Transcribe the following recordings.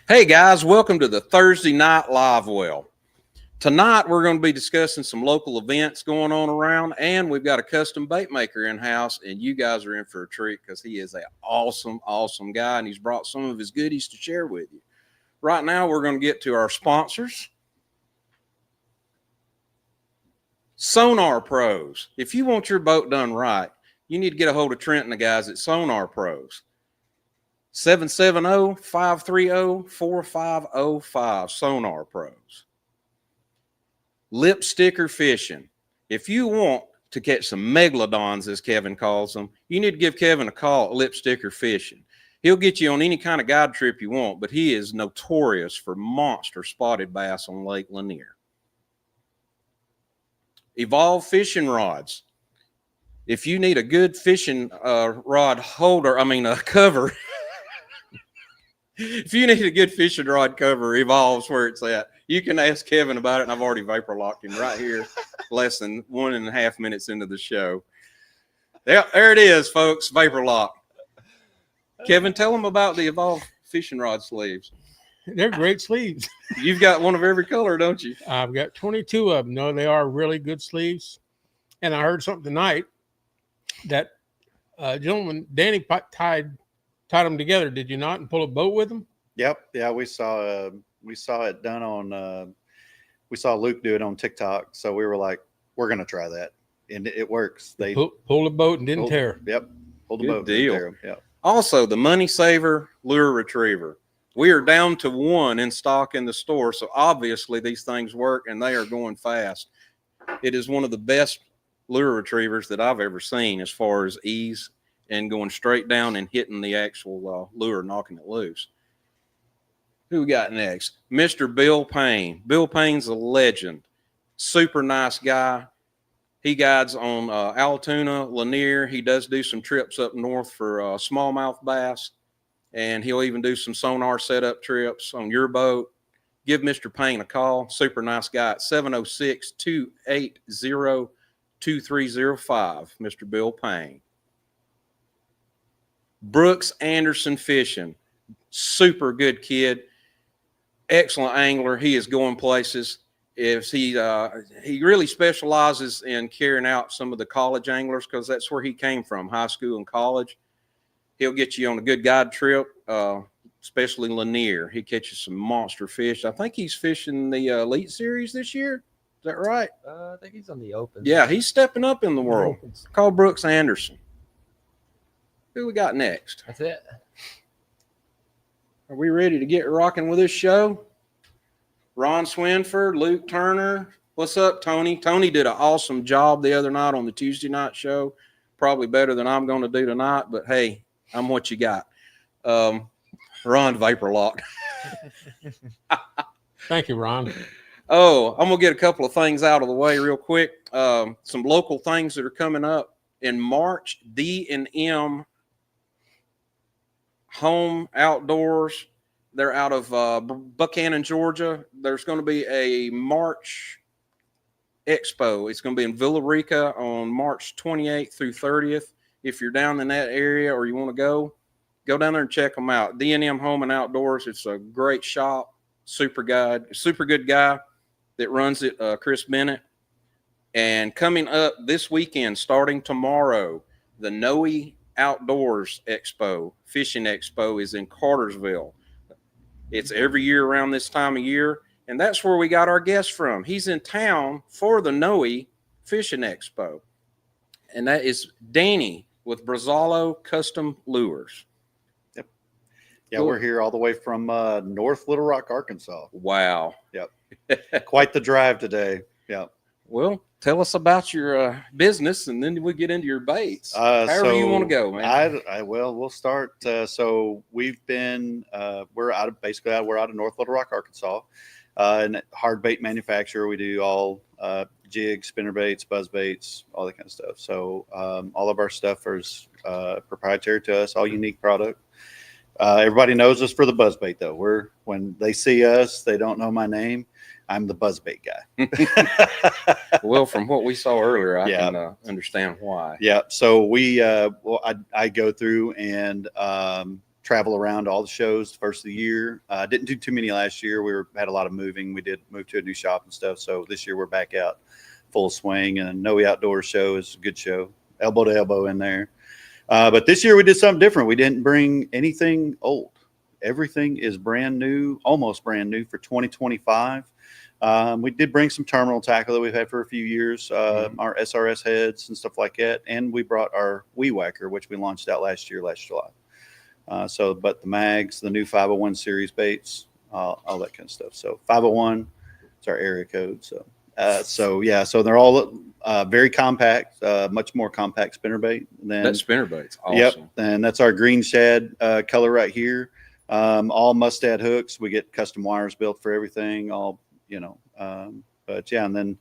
Hey guys, welcome to the Thursday Night Live Well. Tonight we're going to be discussing some local events going on around, and we've got a custom bait maker in house, and you guys are in for a treat because he is an awesome guy, and he's brought some of his goodies to share with you. Right now we're going to get to our sponsors. Sonar Pros. If you want your boat done right, you need to get a hold of Trent and the guys at Sonar Pros. 770-530-4505, Sonar Pros. Lip sticker fishing. If you want to catch some megalodons, as Kevin calls them, you need to give Kevin a call at Lip Sticker Fishing. He'll get you on any kind of guide trip you want, but he is notorious for monster spotted bass on Lake Lanier. Evolve Fishing Rods. If you need a good fishing rod holder, cover, if you need a good fishing rod cover, Evolve's where it's at. You can ask Kevin about it, and I've already vapor locked him right here, less than 1.5 minutes into the show. There it is, folks, vapor lock. Kevin, tell them about the Evolve fishing rod sleeves. They're great sleeves. You've got one of every color, don't you? I've got 22 of them. No, they are really good sleeves. And I heard something tonight that gentleman, Danny, tied them together. Did you not? And pull a boat with them? Yep. Yeah, we saw it done on. We saw Luke do it on TikTok, so we were like, we're gonna try that, and it works. They pulled a boat and didn't tear. Yep. Pulled the Good boat. deal. Yep. Also, the Money Saver Lure Retriever. We are down to one in stock in the store, so obviously these things work and they are going fast. It is one of the best lure retrievers that I've ever seen as far as ease and going straight down and hitting the actual lure, knocking it loose. Who we got next? Mr. Bill Payne. Bill Payne's a legend. Super nice guy. He guides on Altoona, Lanier. He does do some trips up north for smallmouth bass, and he'll even do some sonar setup trips on your boat. Give Mr. Payne a call. Super nice guy at 706-280-2305, Mr. Bill Payne. Brooks Anderson Fishing. Super good kid. Excellent angler. He is going places. If he really specializes in carrying out some of the college anglers because that's where he came from, high school and college. He'll get you on a good guide trip, especially Lanier. He catches some monster fish. I think he's fishing the Elite Series this year. Is that right? I think he's on the Open. Yeah, he's stepping up in the world. Call Brooks Anderson. Who we got next? That's it. Are we ready to get rocking with this show? Ron Swinford, Luke Turner. What's up, Tony? Tony did an awesome job the other night on the Tuesday night show. Probably better than I'm going to do tonight, but hey, I'm what you got. Ron vapor locked. Thank you, Ron. Oh, I'm going to get a couple of things out of the way real quick. Some local things that are coming up in March. D&M Home Outdoors. They're out of Buchanan, Georgia. There's going to be a March EXPO. It's going to be in Villa Rica on March 28th through 30th. If you're down in that area or you want to go down there and check them out. D&M Home and Outdoors. It's a great shop. Super good guy that runs it, Chris Bennett. And coming up this weekend, starting tomorrow, the Noe Outdoors Expo, Fishing Expo, is in Cartersville. It's every year around this time of year, and that's where we got our guest from. He's in town for the Noe Fishing Expo, and that is Danny with Brazalo Custom Lures. Yep. Yeah, cool. We're here all the way from North Little Rock, Arkansas. Wow. Yep. Quite the drive today. Yeah. Well, tell us about your business, and then we get into your baits. However you want to go, man. We'll start. So we've been we're out of North Little Rock, Arkansas, and hard bait manufacturer. We do all jigs, spinner baits, buzz baits, all that kind of stuff. So all of our stuff is proprietary to us, all unique product. Everybody knows us for the buzz bait, though. When they see us, they don't know my name. I'm the buzzbait guy. Well, from what we saw earlier, I can understand why. Yeah. So I go through and travel around to all the shows first of the year. Didn't do too many last year. Had a lot of moving. We did move to a new shop and stuff. So this year we're back out full swing, and Noe Outdoor Show is a good show, elbow to elbow in there. But this year we did something different. We didn't bring anything old. Everything is brand new, almost brand new for 2025. We did bring some terminal tackle that we've had for a few years, our SRS heads and stuff like that. And we brought our Weed Whacker, which we launched out last July. But the mags, the new 501 series baits, all that kind of stuff. So 501 is our area code. So they're all very compact, much more compact spinnerbait than that spinnerbait's awesome. Yep, and that's our green shad color right here. All mustad hooks. We get custom wires built for everything. And then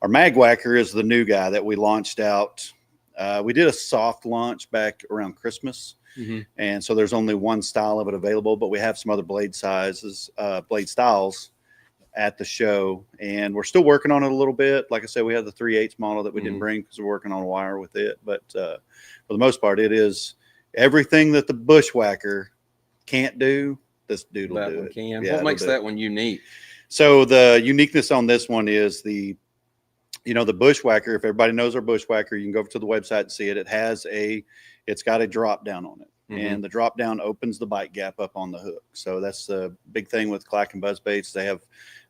our mag whacker is the new guy that we launched out. We did a soft launch back around Christmas. And so there's only one style of it available, but we have some other blade styles at the show, and we're still working on it a little bit. Like I said, we have the 3/8 model that we didn't bring because we're working on a wire with it. But for the most part, it is everything that the bushwhacker can't do. This dude will do it. Can. Yeah, what makes that one unique? So the uniqueness on this one is the bushwhacker. If everybody knows our bushwhacker, you can go over to the website and see it. It's got a drop down on it. And the drop down opens the bite gap up on the hook. So that's the big thing with clack and buzz baits. They have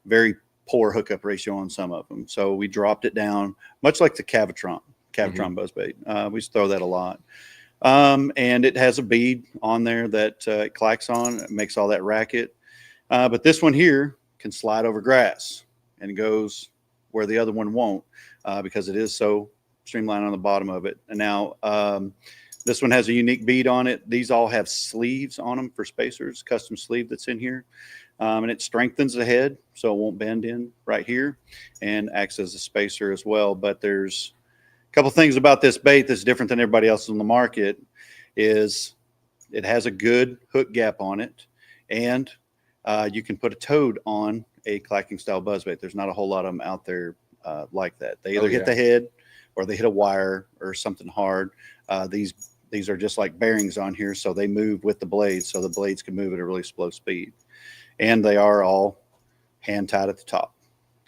very poor hookup ratio on some of them. So we dropped it down, much like the Cavitron buzz bait. We used to throw that a lot. And it has a bead on there that it clacks on. It makes all that racket. But this one here can slide over grass and goes where the other one won't because it is so streamlined on the bottom of it. And now this one has a unique bead on it. These all have sleeves on them for spacers, custom sleeve that's in here. And it strengthens the head so it won't bend in right here and acts as a spacer as well. But there's a couple things about this bait that's different than everybody else on the market is it has a good hook gap on it. And you can put a toad on a clacking style buzzbait. There's not a whole lot of them out there like that. They either hit the head or they hit a wire or something hard. These are just like bearings on here, so they move with the blades, so the blades can move at a really slow speed. And they are all hand tied at the top.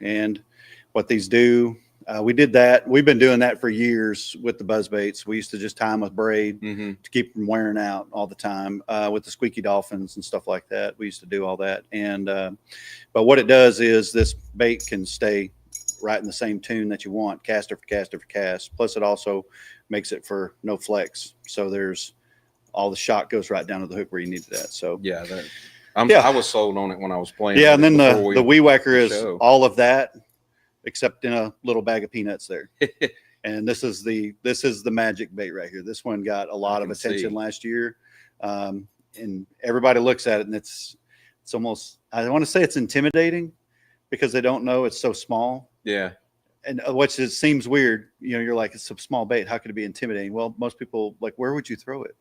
And what these do, we did that. We've been doing that for years with the buzz baits. We used to just tie them with braid to keep them wearing out all the time with the squeaky dolphins and stuff like that. We used to do all that. And but what it does is this bait can stay right in the same tune that you want, cast after cast after cast. Plus, it also makes it for no flex. So there's all the shot goes right down to the hook where you need it at. So yeah, I was sold on it when I was playing. Yeah, and then the Weed Whacker is all of that, except in a little bag of peanuts there. And this is the magic bait right here. This one got a lot of attention last year, and everybody looks at it, and it's almost, I want to say it's intimidating because they don't know it's so small. Yeah. And which seems weird. You're like, it's a small bait. How could it be intimidating? Well, most people like, where would you throw it?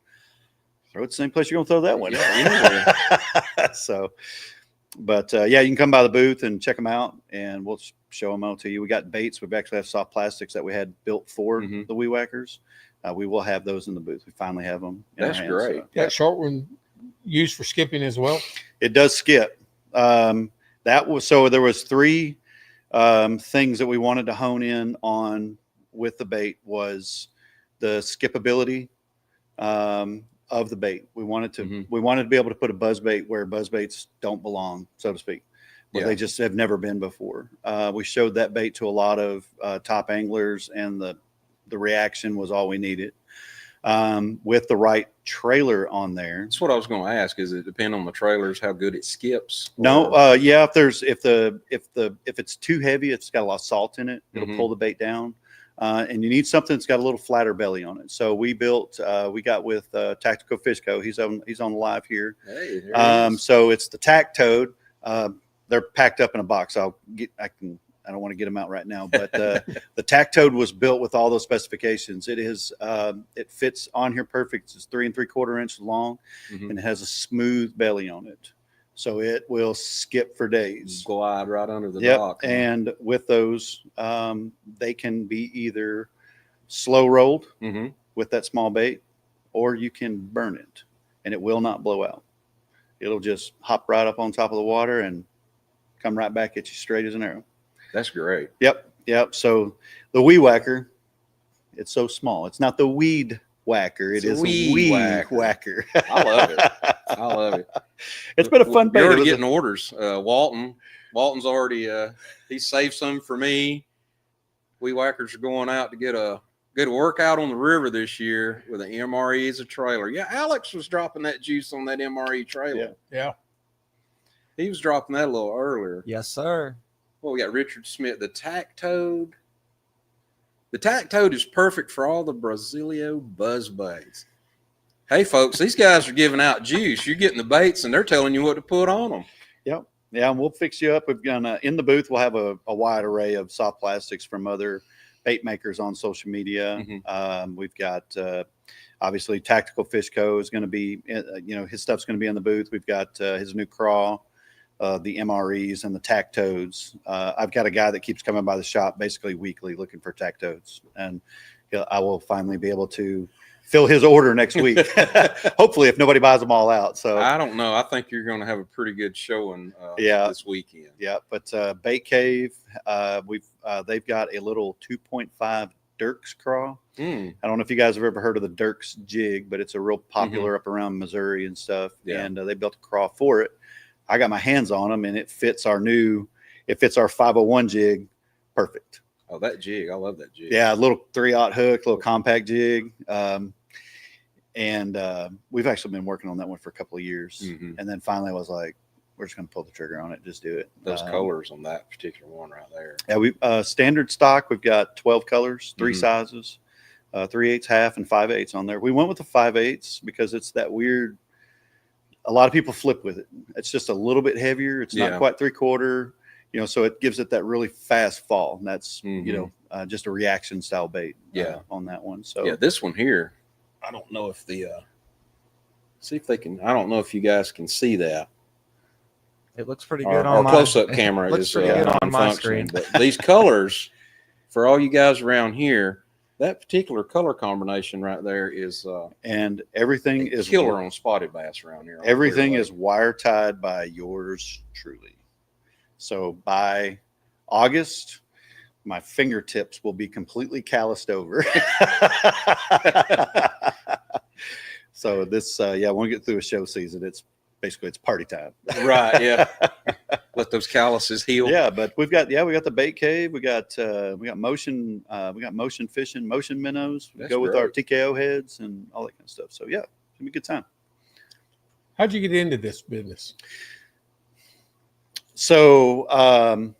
Throw it the same place you're going to throw that one. Yeah. So, but you can come by the booth and check them out, and we'll show them all to you. We got baits. We actually have soft plastics that we had built for the Weed Whackers. We will have those in the booth. We finally have them. That's great. So, that short one used for skipping as well. It does skip. There was 3 things that we wanted to hone in on with the bait was the skippability of the bait. We wanted to be able to put a buzz bait where buzz baits don't belong, so to speak, where they just have never been before. We showed that bait to a lot of top anglers, and the reaction was all we needed. With the right trailer on there. That's what I was going to ask. Is it depend on the trailers how good it skips? No, if it's too heavy, it's got a lot of salt in it. It'll pull the bait down, and you need something that's got a little flatter belly on it. So we got with Tactical Fish Co. He's on the live here. Hey, so it's the Tac Toad. They're packed up in a box. I don't want to get them out right now, but the Tac Toad was built with all those specifications. It fits on here perfect. It's 3 3/4 inches long, and it has a smooth belly on it, so it will skip for days. Glide right under the dock. And with those, they can be either slow rolled with that small bait, or you can burn it. and it will not blow out. It'll just hop right up on top of the water and come right back at you straight as an arrow. That's great. Yep. So the weed whacker, it's so small. It's not the weed whacker. It It's a is a weed weed whacker. whacker. I love it. I love it. It's been a fun bait. You're already It was getting orders. Walton's already he saved some for me. We whackers are going out to get a good workout on the river this year with an MRE as a trailer. Yeah, Alex was dropping that juice on that MRE trailer. Yeah. He was dropping that a little earlier. Yes, sir. Well, we got Richard Smith, the tack toad. The tack toad is perfect for all the Brazalo buzz baits. Hey, folks, these guys are giving out juice. You're getting the baits, and they're telling you what to put on them. Yep. Yeah, and we'll fix you up. We've got in the booth. We'll have a wide array of soft plastics from other bait makers on social media. Mm-hmm. We've got obviously Tactical Fish Co. is going to be, his stuff's going to be in the booth. We've got his new craw, the MREs, and the tack toads. I've got a guy that keeps coming by the shop basically weekly looking for tack toads, and I will finally be able to fill his order next week. Hopefully, if nobody buys them all out. So I don't know. I think you're going to have a pretty good showing this weekend. Yeah, but Bait Cave, they've got a little 2.5 Dirks craw. I don't know if you guys have ever heard of the Dirks jig, but it's a real popular up around Missouri and stuff. Yeah. And they built a craw for it. I got my hands on them, and it fits our 501 jig perfect. Oh, that jig. I love that jig. Yeah, a little 3/0 hook, little compact jig. And we've actually been working on that one for a couple of years. Mm-hmm. And then finally I was like, we're just going to pull the trigger on it. Just do it. Those colors on that particular one right there. Yeah, we standard stock. We've got 12 colors, 3 sizes, 3/8, half, and 5/8 on there. We went with the 5/8 because it's that weird. A lot of people flip with it. It's just a little bit heavier. It's not quite 3/4. So it gives it that really fast fall. And that's just a reaction style bait. On that one. So yeah, this one here. I don't know if see if they can. I don't know if you guys can see that. It looks pretty good Our on my close-up camera looks is pretty good on my non-functioning, screen. But these colors, for all you guys around here, that particular color combination right there is and everything is killer on spotted bass around here. Everything is wire tied by yours truly. So by August, my fingertips will be completely calloused over. So this, when we get through a show season, it's party time. Right. Yeah. Let those calluses heal. Yeah, but we got the bait cave. We got motion fishing, motion minnows. We go with our TKO heads and all that kind of stuff. So yeah, it's gonna be a good time. How'd you get into this business? So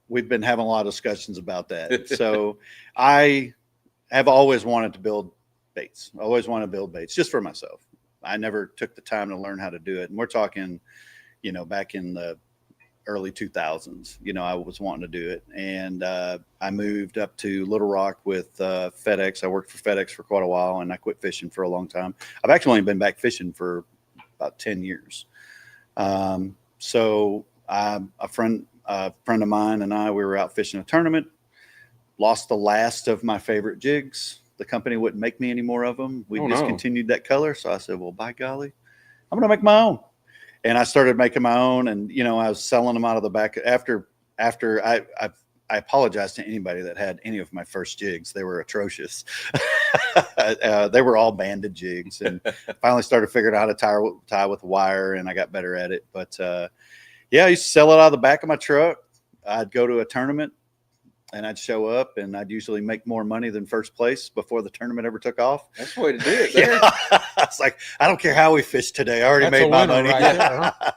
we've been having a lot of discussions about that. So I have always wanted to build baits. I always want to build baits just for myself. I never took the time to learn how to do it. And we're talking, back in the early 2000s, I was wanting to do it. And I moved up to Little Rock with FedEx. I worked for FedEx for quite a while, and I quit fishing for a long time. I've actually only been back fishing for about 10 years. So a friend of mine and I, we were out fishing a tournament, lost the last of my favorite jigs. The company wouldn't make me any more of them. We discontinued that color. So I said, well, by golly, I'm going to make my own. And I started making my own, and, I was selling them out of the back after I apologize to anybody that had any of my first jigs. They were atrocious. They were all banded jigs, and finally started figuring out how to tie with wire, and I got better at it. But I used to sell it out of the back of my truck. I'd go to a tournament, and I'd show up, and I'd usually make more money than first place before the tournament ever took off. That's the way to do it. There. It's like, I don't care how we fish today. I already made my money. Right there, huh?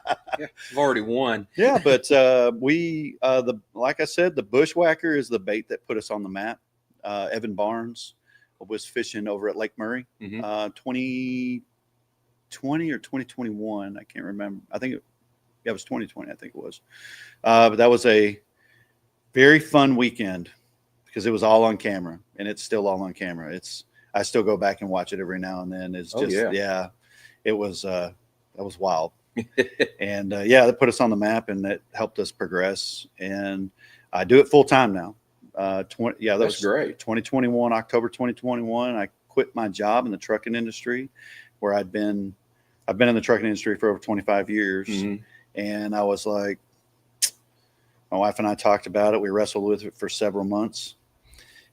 I've already won. Yeah, but like I said, the bushwhacker is the bait that put us on the map. Evan Barnes was fishing over at Lake Murray, 2020 or 2021. I can't remember. I think it was 2020. I think it was. But that was a very fun weekend because it was all on camera, and it's still all on camera. I still go back and watch it every now and then. It's just, it was, that was wild. And that put us on the map, and that helped us progress. And I do it full time now. That's great. 2021, October 2021. I quit my job in the trucking industry where I'd been I've been in the trucking industry for over 25 years. Mhm. And I was like, my wife and I talked about it. We wrestled with it for several months.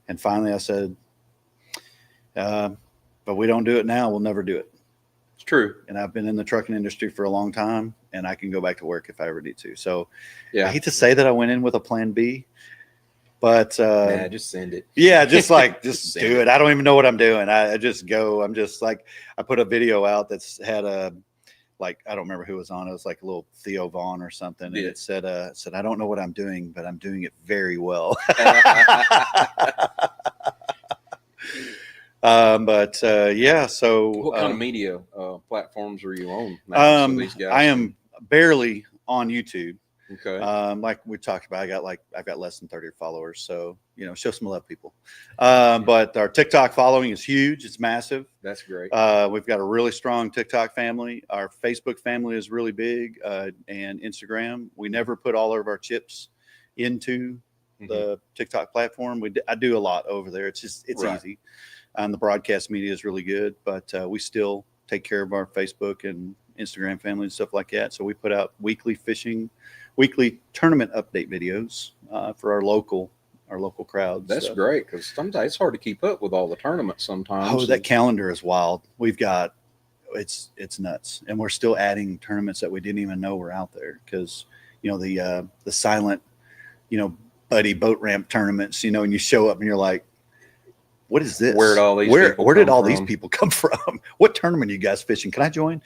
And finally I said, but we don't do it now, we'll never do it. It's true. And I've been in the trucking industry for a long time, and I can go back to work if I ever need to. So Yeah. I hate to say that I went in with a plan B, but Nah, just send it. yeah, just just Send do it. I don't even know what I'm doing. I just go. I'm just like, I put a video out that's had a, like, I don't remember who was on. It was like a little Theo Vaughn or something. And Yeah. it said, I don't know what I'm doing, but I'm doing it very well. Yeah, so What kind of media platforms are you on now? So these guys I am barely on YouTube. okay. Like we talked about, I've got less than 30 followers, so show some love, people. But our TikTok following is huge; it's massive. That's great. We've got a really strong TikTok family. Our Facebook family is really big, and Instagram. We never put all of our chips into the TikTok platform. I do a lot over there. It's Right. easy, and the broadcast media is really good. But we still take care of our Facebook and Instagram family and stuff like that. So we put out weekly tournament update videos for our local crowds. That's great, because sometimes it's hard to keep up with all the tournaments sometimes. Oh, that calendar is wild. We've got it's nuts, and we're still adding tournaments that we didn't even know were out there, because the silent buddy boat ramp tournaments, and you show up and you're like, what is this? Where did all these where people did come all from? these people come from? What tournament are you guys fishing? Can I join?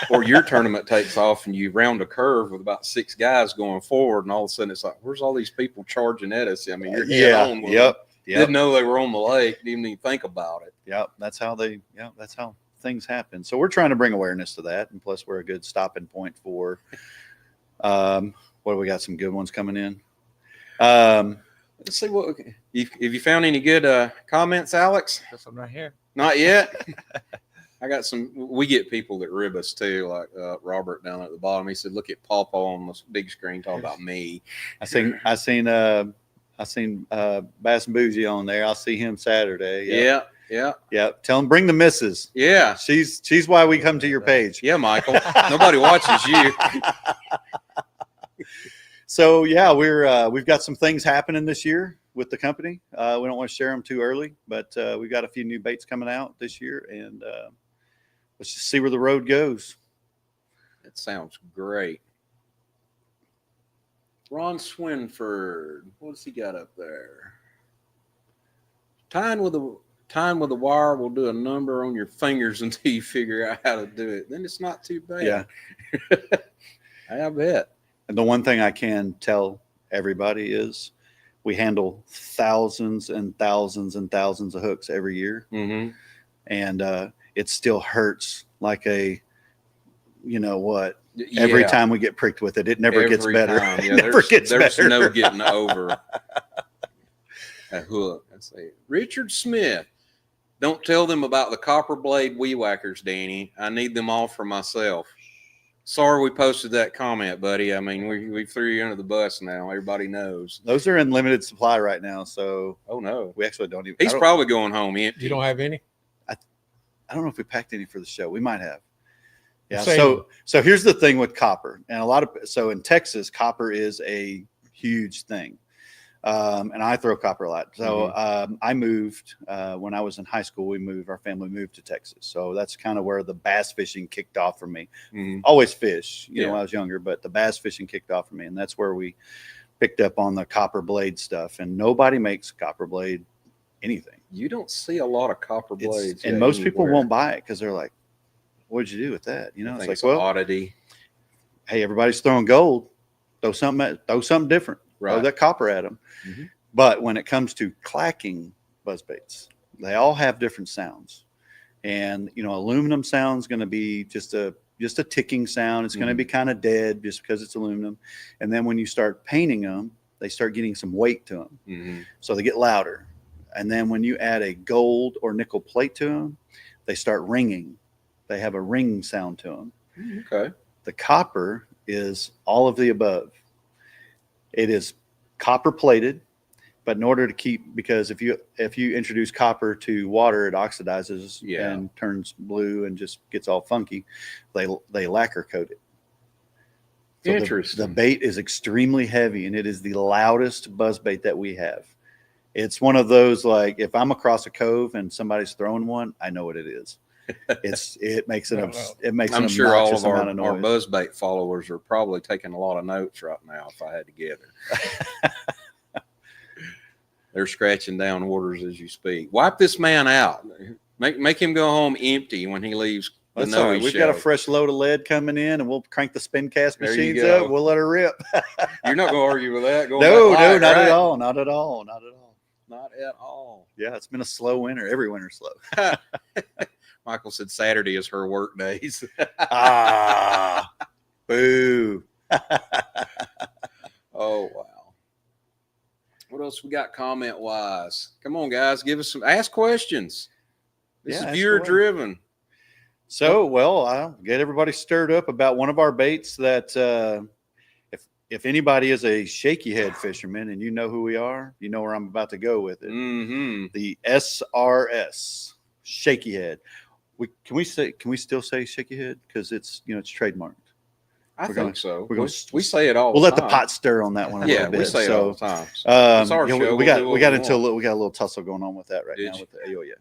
Or your tournament takes off and you round a curve with about 6 guys going forward, and all of a sudden it's like, where's all these people charging at us? I mean, you're head on with them. Yep. Didn't know they were on the lake. Didn't even think about it. Yep. That's how things happen. So we're trying to bring awareness to that, and plus we're a good stopping point for what do we got? Some good ones coming in. Let's see what if you found any good comments, Alex. Guess I'm not here. Not yet. I got some. We get people that rib us too, like Robert down at the bottom. He said, "Look at Pawpaw on the big screen talking about me." I seen Bass and Bougie on there. I'll see him Saturday. Yeah. Tell him bring the missus. Yeah. She's why we come to your page. Yeah, Michael. Nobody watches you. So yeah, we've got some things happening this year with the company. We don't want to share them too early, but we've got a few new baits coming out this year, and let's just see where the road goes. That sounds great. Ron Swinford, what's he got up there? Tying with a wire will do a number on your fingers until you figure out how to do it. Then it's not too bad. Yeah. I bet. And the one thing I can tell everybody is we handle thousands and thousands and thousands of hooks every year. Mm-hmm. And it still hurts like every time we get pricked with it. It never gets better. Yeah, it never gets there's better. no getting over a hook. Let's see. Richard Smith. Don't tell them about the copper blade weed whackers, Danny. I need them all for myself. Sorry we posted that comment, buddy. I mean, we threw you under the bus now. Everybody knows. Those are in limited supply right now. So Oh, no. we actually don't even. He's probably going home empty. You don't have any? I don't know if we packed any for the show. We might have. Yeah. Same. So here's the thing with copper, and so in Texas, copper is a huge thing. And I throw copper a lot. So I moved when I was in high school. Our family moved to Texas. So that's kind of where the bass fishing kicked off for me. Mhm. Always fish, when Yeah. I was younger, but the bass fishing kicked off for me, and that's where we picked up on the copper blade stuff. And nobody makes copper blade anything. You don't see a lot of copper blades. And most people won't buy it because they're like, "What'd you do with that?" I think It's like, an oddity. hey, everybody's throwing gold. Throw something different. Throw Right. that copper at them. Mhm. But when it comes to clacking buzzbaits, they all have different sounds. And aluminum sound is going to be just a ticking sound. It's going to be kind of dead just because it's aluminum. And then when you start painting them, they start getting some weight to them. Mm-hmm. So they get louder. And then when you add a gold or nickel plate to them, they start ringing. They have a ring sound to them. Okay. The copper is all of the above. It is copper plated. But in order to keep, because if you introduce copper to water, it oxidizes Yeah. and turns blue and just gets all funky. They lacquer coat it. So Interesting. The bait is extremely heavy, and it is the loudest buzz bait that we have. It's one of those, like, if I'm across a cove and somebody's throwing one, I know what it is. It makes an I'm sure all of amount of noise. our buzzbait followers are probably taking a lot of notes right now. If I had to gather, they're scratching down orders as you speak. Wipe this man out. Make him go home empty when he leaves. That's all right. We've got a fresh load of lead coming in, and we'll crank the spin cast machines up. We'll let her rip. You're not going to argue with that? No, not at all. Not at all. Not at all. Not at all. Yeah, it's been a slow winter. Every winter's slow. Michael said Saturday is her work days. Boo. Oh, wow. What else we got comment wise? Come on, guys. Ask questions. This is viewer driven. So, well, I'll get everybody stirred up about one of our baits that if anybody is a shaky head fisherman and you know who we are, you know where I'm about to go with it. Mm-hmm. The SRS shaky head. Can we still say shaky head? Because it's trademarked. I think so. We say it all. We'll let the pot stir on that one a little bit. We say it all the time. It's our show. We got a little tussle going on with that right now. Yeah.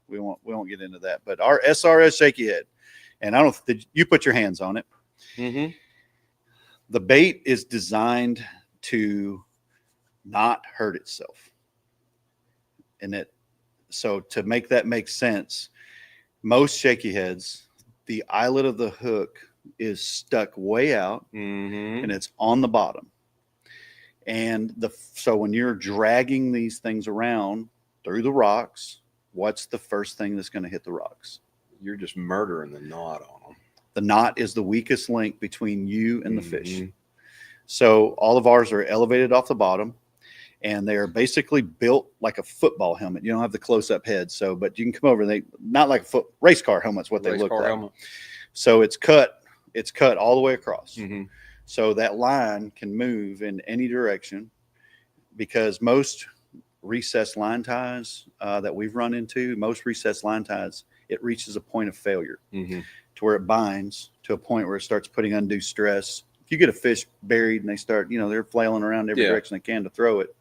We won't get into that. But our SRS shaky head, and did you put your hands on it? Mm-hmm. The bait is designed to not hurt itself, so to make that make sense, most shaky heads, the eyelet of the hook is stuck way out, and it's on the bottom. And so when you're dragging these things around through the rocks, what's the first thing that's going to hit the rocks? You're just murdering the knot on them. The knot is the weakest link between you and the fish. So all of ours are elevated off the bottom, and they are basically built like a football helmet. You don't have the close-up head, but you can come over. They not like a race car helmet's what they look like. Helmet. So it's cut all the way across. So that line can move in any direction, because most recessed line ties that we've run into, it reaches a point of failure to where it binds to a point where it starts putting undue stress. If you get a fish buried and they start, they're flailing around every direction they can to throw it.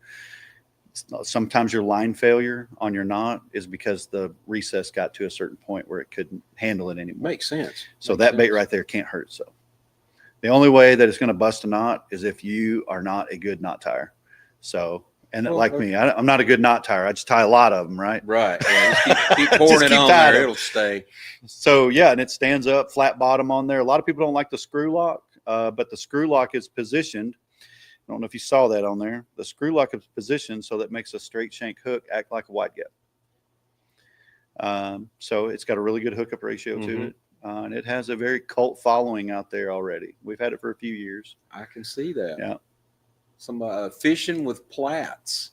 Sometimes your line failure on your knot is because the recess got to a certain point where it couldn't handle it anymore. Makes sense. So that bait right there can't hurt itself. The only way that it's going to bust a knot is if you are not a good knot tire. So, me, I'm not a good knot tire. I just tie a lot of them, right? Right. Yeah, just keep pouring it on there. It'll stay. So, yeah, and it stands up, flat bottom on there. A lot of people don't like the screw lock, but the screw lock is positioned. I don't know if you saw that on there. The screw lock is positioned so that makes a straight shank hook act like a wide gap. So it's got a really good hookup ratio to it. And it has a very cult following out there already. We've had it for a few years. I can see that. Yeah. Somebody fishing with plats.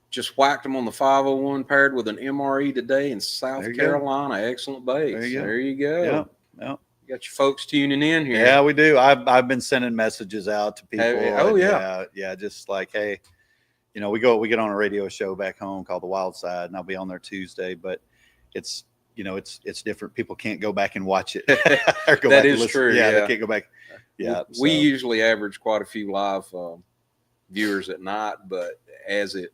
Just whacked them on the 501, paired with an MRE today in South Carolina. Excellent baits. There you go. Yeah. You got your folks tuning in here. Yeah, we do. I've been sending messages out to people. Yeah. Just like, hey, we get on a radio show back home called The Wild Side, and I'll be on there Tuesday. But it's different. People can't go back and watch it. That is true. Yeah, they can't go back. Yeah, we usually average quite a few live viewers at night, but as it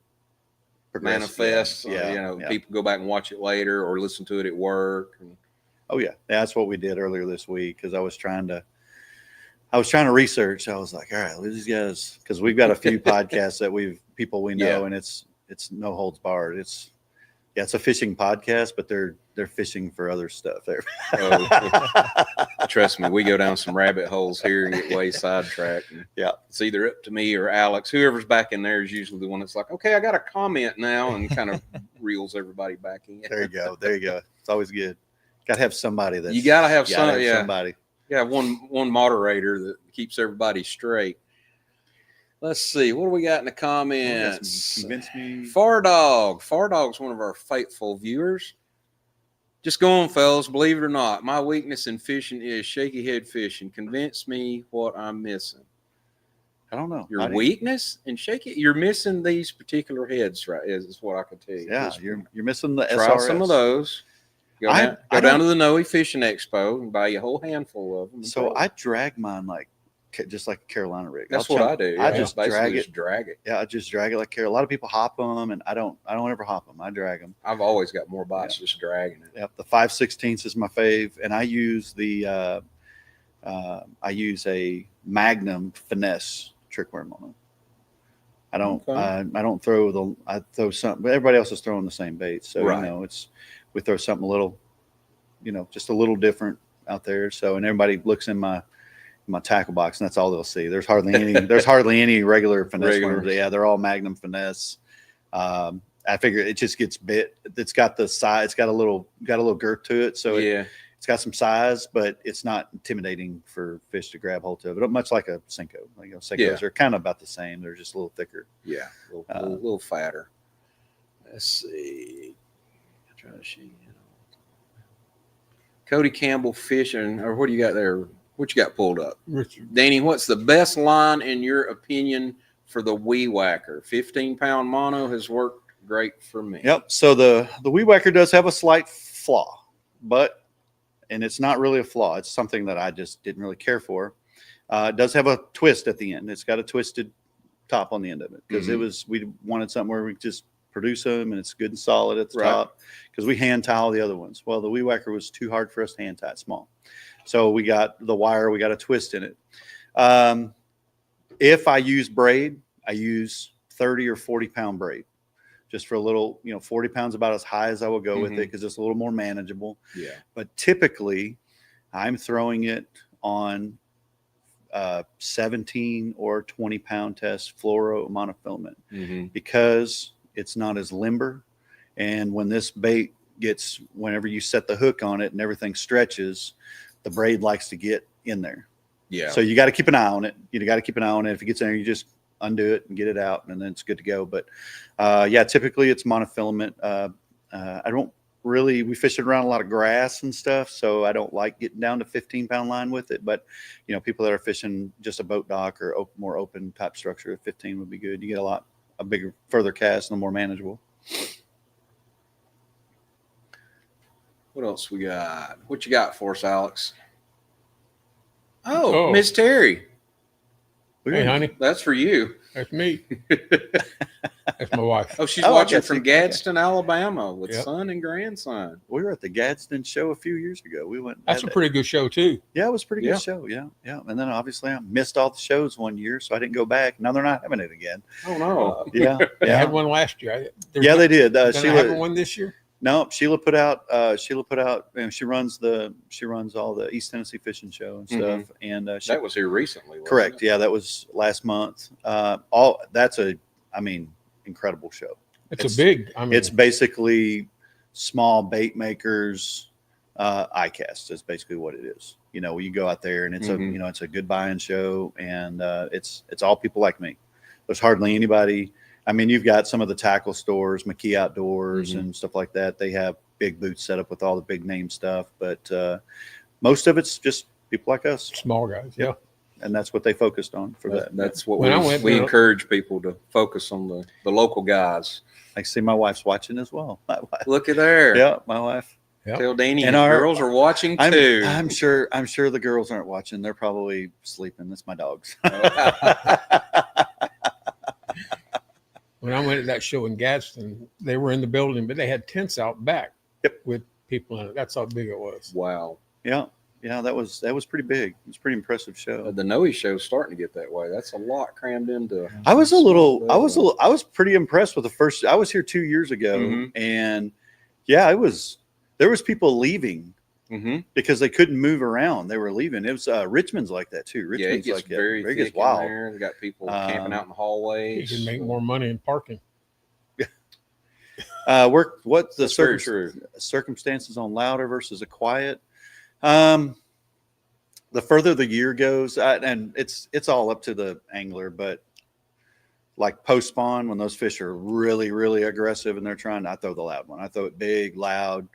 manifests, people go back and watch it later or listen to it at work. That's what we did earlier this week, because I was trying to research. I was like, all right, these guys, because we've got a few podcasts that people we know, and it's no holds barred. It's a fishing podcast, but they're fishing for other stuff there. Trust me, we go down some rabbit holes here and get way sidetracked. It's either up to me or Alex. Whoever's back in there is usually the one that's like, okay, I got a comment now, and kind of reels everybody back in. There you go. It's always good. Got to have somebody that you got to have somebody. Yeah, one moderator that keeps everybody straight. Let's see. What do we got in the comments? Convince me. Fardog's one of our faithful viewers. Just go on, fellas. Believe it or not, my weakness in fishing is shaky head fishing. Convince me what I'm missing. I don't know. Your weakness and Shaky, you're missing these particular heads, right? Is what I can tell you. Yeah, you're missing the try SRS. some of those. Go down to the Noe Fishing Expo and buy you a whole handful of them. So I drag mine just like a Carolina rig. That's what I do. Yeah, I just drag it. Drag it. Yeah, I just drag it like Carolina. A lot of people hop them, and I don't ever hop them. I drag them. I've always got more bites just dragging it. Yep, the 5/16 is my fave, and I use a Magnum finesse trick worm on it. I don't throw I throw something, but everybody else is throwing the same bait. So, we throw something a little, just a little different out there. So, and everybody looks in my tackle box and that's all they'll see. There's hardly any regular finesse worms. Yeah. They're all Magnum finesse. I figure it just gets bit. It's got the size, it's got a little girth to it. So it's got some size, but it's not intimidating for fish to grab hold of it. Much like a Senko. Senkos are kind of about the same. They're just a little thicker. Yeah, a little fatter. Let's see. I'm trying to see. Cody Campbell fishing, or what do you got there? What you got pulled up? Richard. Danny, what's the best line in your opinion for the Weed Whacker? 15-pound mono has worked great for me. Yep. So the Weed Whacker does have a slight flaw, and it's not really a flaw. It's something that I just didn't really care for. It does have a twist at the end. It's got a twisted top on the end of it because we wanted something where we just produce them and it's good and solid at the top because we hand tie all the other ones. Well, the Weed Whacker was too hard for us to hand tie. It's small. So we got the wire, we got a twist in it. If I use braid, I use 30 or 40 pound braid just for a little, 40 pounds about as high as I will go with it because it's a little more manageable. Yeah. But typically I'm throwing it on 17 or 20 pound test fluoro monofilament because it's not as limber. And when this bait whenever you set the hook on it and everything stretches, the braid likes to get in there. Yeah. So you got to keep an eye on it. You got to keep an eye on it. If it gets in there, you just undo it and get it out, and then it's good to go. But typically it's monofilament. We fish it around a lot of grass and stuff, so I don't like getting down to 15-pound line with it. But people that are fishing just a boat dock or more open type structure, 15 would be good. You get a bigger, further cast and more manageable. What else we got? What you got for us, Alex? Oh, Miss Terry. Hey, honey. That's for you. That's me. That's my wife. Oh, she's watching from Gadsden, Alabama with son and grandson. We were at the Gadsden show a few years ago. We went. That's a pretty good show, too. Yeah, it was a pretty good show. Yeah. And then obviously I missed all the shows one year, so I didn't go back. Now they're not having it again. Oh, no. They had one last year. They did. Sheila having one this year? No, Sheila put out, and she runs all the East Tennessee Fishing Show and stuff. And that was here recently. Correct. Yeah, that was last month. That's incredible show. It's basically small bait makers, ICAST is basically what it is. You go out there and it's it's a good buying show, and it's all people like me. There's hardly anybody. You've got some of the tackle stores, McKee Outdoors and stuff like that. They have big booths set up with all the big name stuff, but most of it's just people like us. Small guys, yeah. And that's what they focused on for that. That's what we encourage people to focus on the local guys. I see my wife's watching as well. Look at there. Yeah, my wife. Yep. Tell Danny and our girls are watching too. I'm sure the girls aren't watching. They're probably sleeping. That's my dogs. When I went to that show in Gadsden, they were in the building, but they had tents out back with people in it. That's how big it was. Wow. Yeah. Yeah, that was pretty big. It was a pretty impressive show. The Noe show's starting to get that way. That's a lot crammed into. I was pretty impressed with the first. I was here 2 years ago, and there was people leaving because they couldn't move around. They were leaving. It was Richmond's like that too. Richmond's it gets very thick in wild. there. They got people camping out in the hallways. You can make more money in parking. What's the circumstances on louder versus a quiet? The further the year goes, and it's all up to the angler, but like post spawn, when those fish are really, really aggressive and I throw the loud one. I throw it big, loud.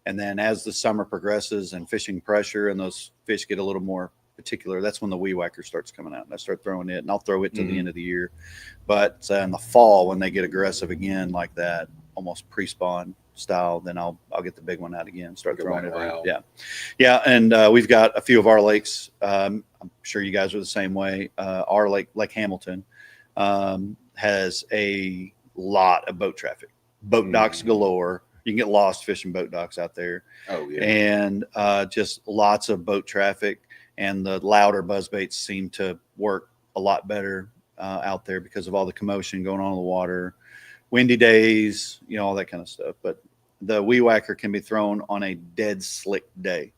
And then as the summer progresses and fishing pressure and those fish get a little more particular, that's when the weed whacker starts coming out, and I start throwing it, and I'll throw it to the end of the year. But in the fall, when they get aggressive again like that, almost pre-spawn style, then I'll get the big one out again, start throwing it out. Yeah. And we've got a few of our lakes. I'm sure you guys are the same way. Our Lake Hamilton has a lot of boat traffic, boat docks galore. You can get lost fishing boat docks out there. Oh yeah. And just lots of boat traffic, and the louder buzzbaits seem to work a lot better out there because of all the commotion going on in the water, windy days, all that kind of stuff. But the weed whacker can be thrown on a dead slick day.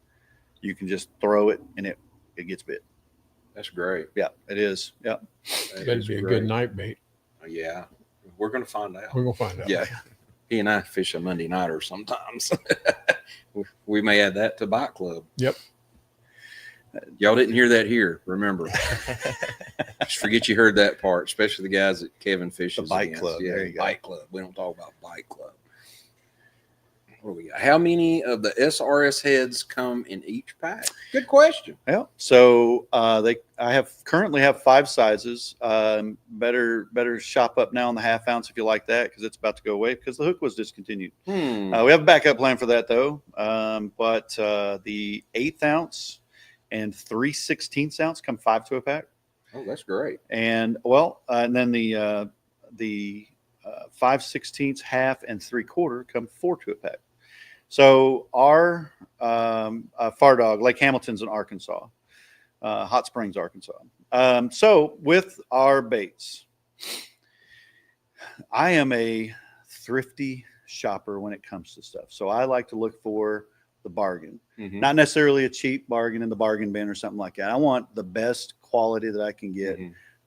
You can just throw it and it gets bit. That's great. Yeah, it is. Yeah. That'd be a good night bait. Yeah. We're going to find out. We're gonna find out. Yeah. He and I fish a Monday nighter sometimes. We may add that to Bike Club. Yep. Y'all didn't hear that here. Remember, just forget you heard that part, especially the guys that Kevin fishes. The Bike against. Club. Yeah, There you go. Bike Club. We don't talk about Bike Club. What do we got? How many of the SRS heads come in each pack? Good question. Yeah. So I currently have 5 sizes. Better shop up now on the half ounce if you like that, because it's about to go away because the hook was discontinued. We have a backup plan for that though. But the 1/8 ounce and 3/16 ounce come 5 to a pack. Oh, that's great. And and then the 5/16, half, and 3/4 come 4 to a pack. So our Far Dog, Lake Hamilton's in Arkansas, Hot Springs, Arkansas. So with our baits, I am a thrifty shopper when it comes to stuff. So I like to look for the bargain, not necessarily a cheap bargain in the bargain bin or something like that. I want the best quality that I can get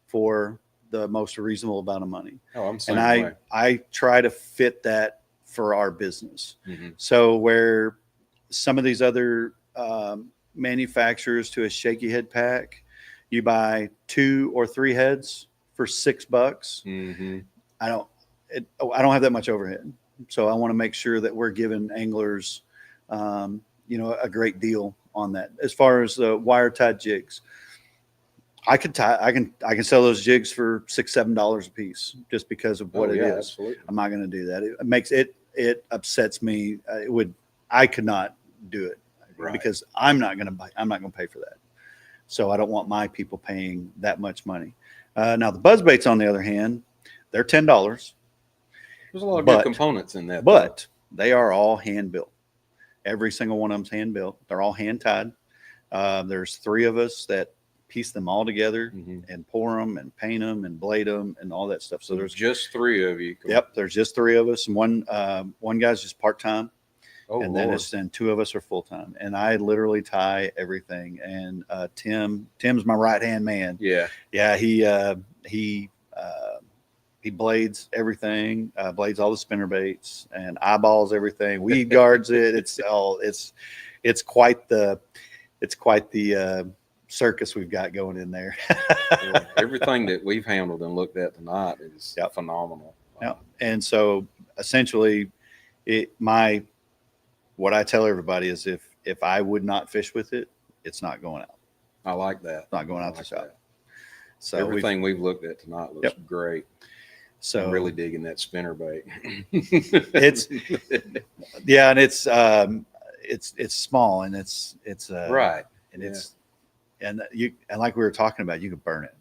for the most reasonable amount of money. Oh, I'm saying. And I try to fit that for our business. So where some of these other manufacturers to a Shaky head pack, you buy 2 or 3 heads for $6. I don't have that much overhead. So I want to make sure that we're giving anglers, a great deal on that. As far as wire tied jigs, I can sell those jigs for $6-7 a piece just because of what it is. Absolutely. I'm not going to do that. It makes it upsets me. I could not do it because I'm not going to pay for that. So I don't want my people paying that much money. Now the buzz baits, on the other hand, they're $10. There's a lot of good components in that. But they are all hand built. Every single one of them's hand built. They're all hand tied. There's 3 of us that piece them all together and pour them and paint them and blade them and all that stuff. So there's just 3 of you. Yep, there's just 3 of us, and one guy's just part time, and Lord. then 2 of us are full time. And I literally tie everything. And Tim's my right hand man. Yeah. He blades everything, blades all the spinner baits and eyeballs everything. Weed guards it. It's quite the circus we've got going in there. Everything that we've handled and looked at tonight is phenomenal. Yeah. And so essentially what I tell everybody is if I would not fish with it, it's not going out. I like that. It's not going out the shop. So everything we've looked at tonight looks great. So I'm really digging that spinner bait. It's and it's small and it's right. And it's and like we were talking about, you can burn it.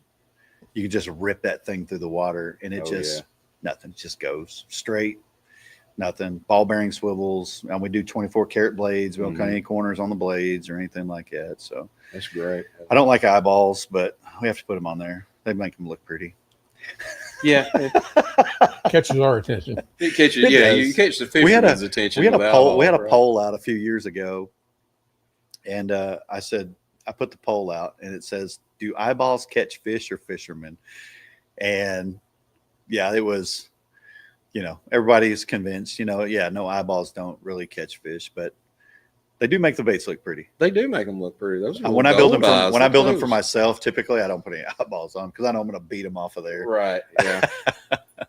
You can just rip that thing through the water and it nothing just goes straight. Nothing. Ball bearing swivels. And we do 24 karat blades. We don't cut any corners on the blades or anything like that. So that's great. I don't like eyeballs, but we have to put them on there. They make them look pretty. Yeah. Catches our attention. It catches, you catch the fisherman's attention. We had a poll out a few years ago, and I said, I put the poll out, and it says, "Do eyeballs catch fish or fishermen?" And it was, everybody's convinced, no, eyeballs don't really catch fish, but they do make the baits look pretty. They do make them look pretty. Those when I build them for myself, typically I don't put any eyeballs on because I know I'm going to beat them off of there. Right. Yeah. A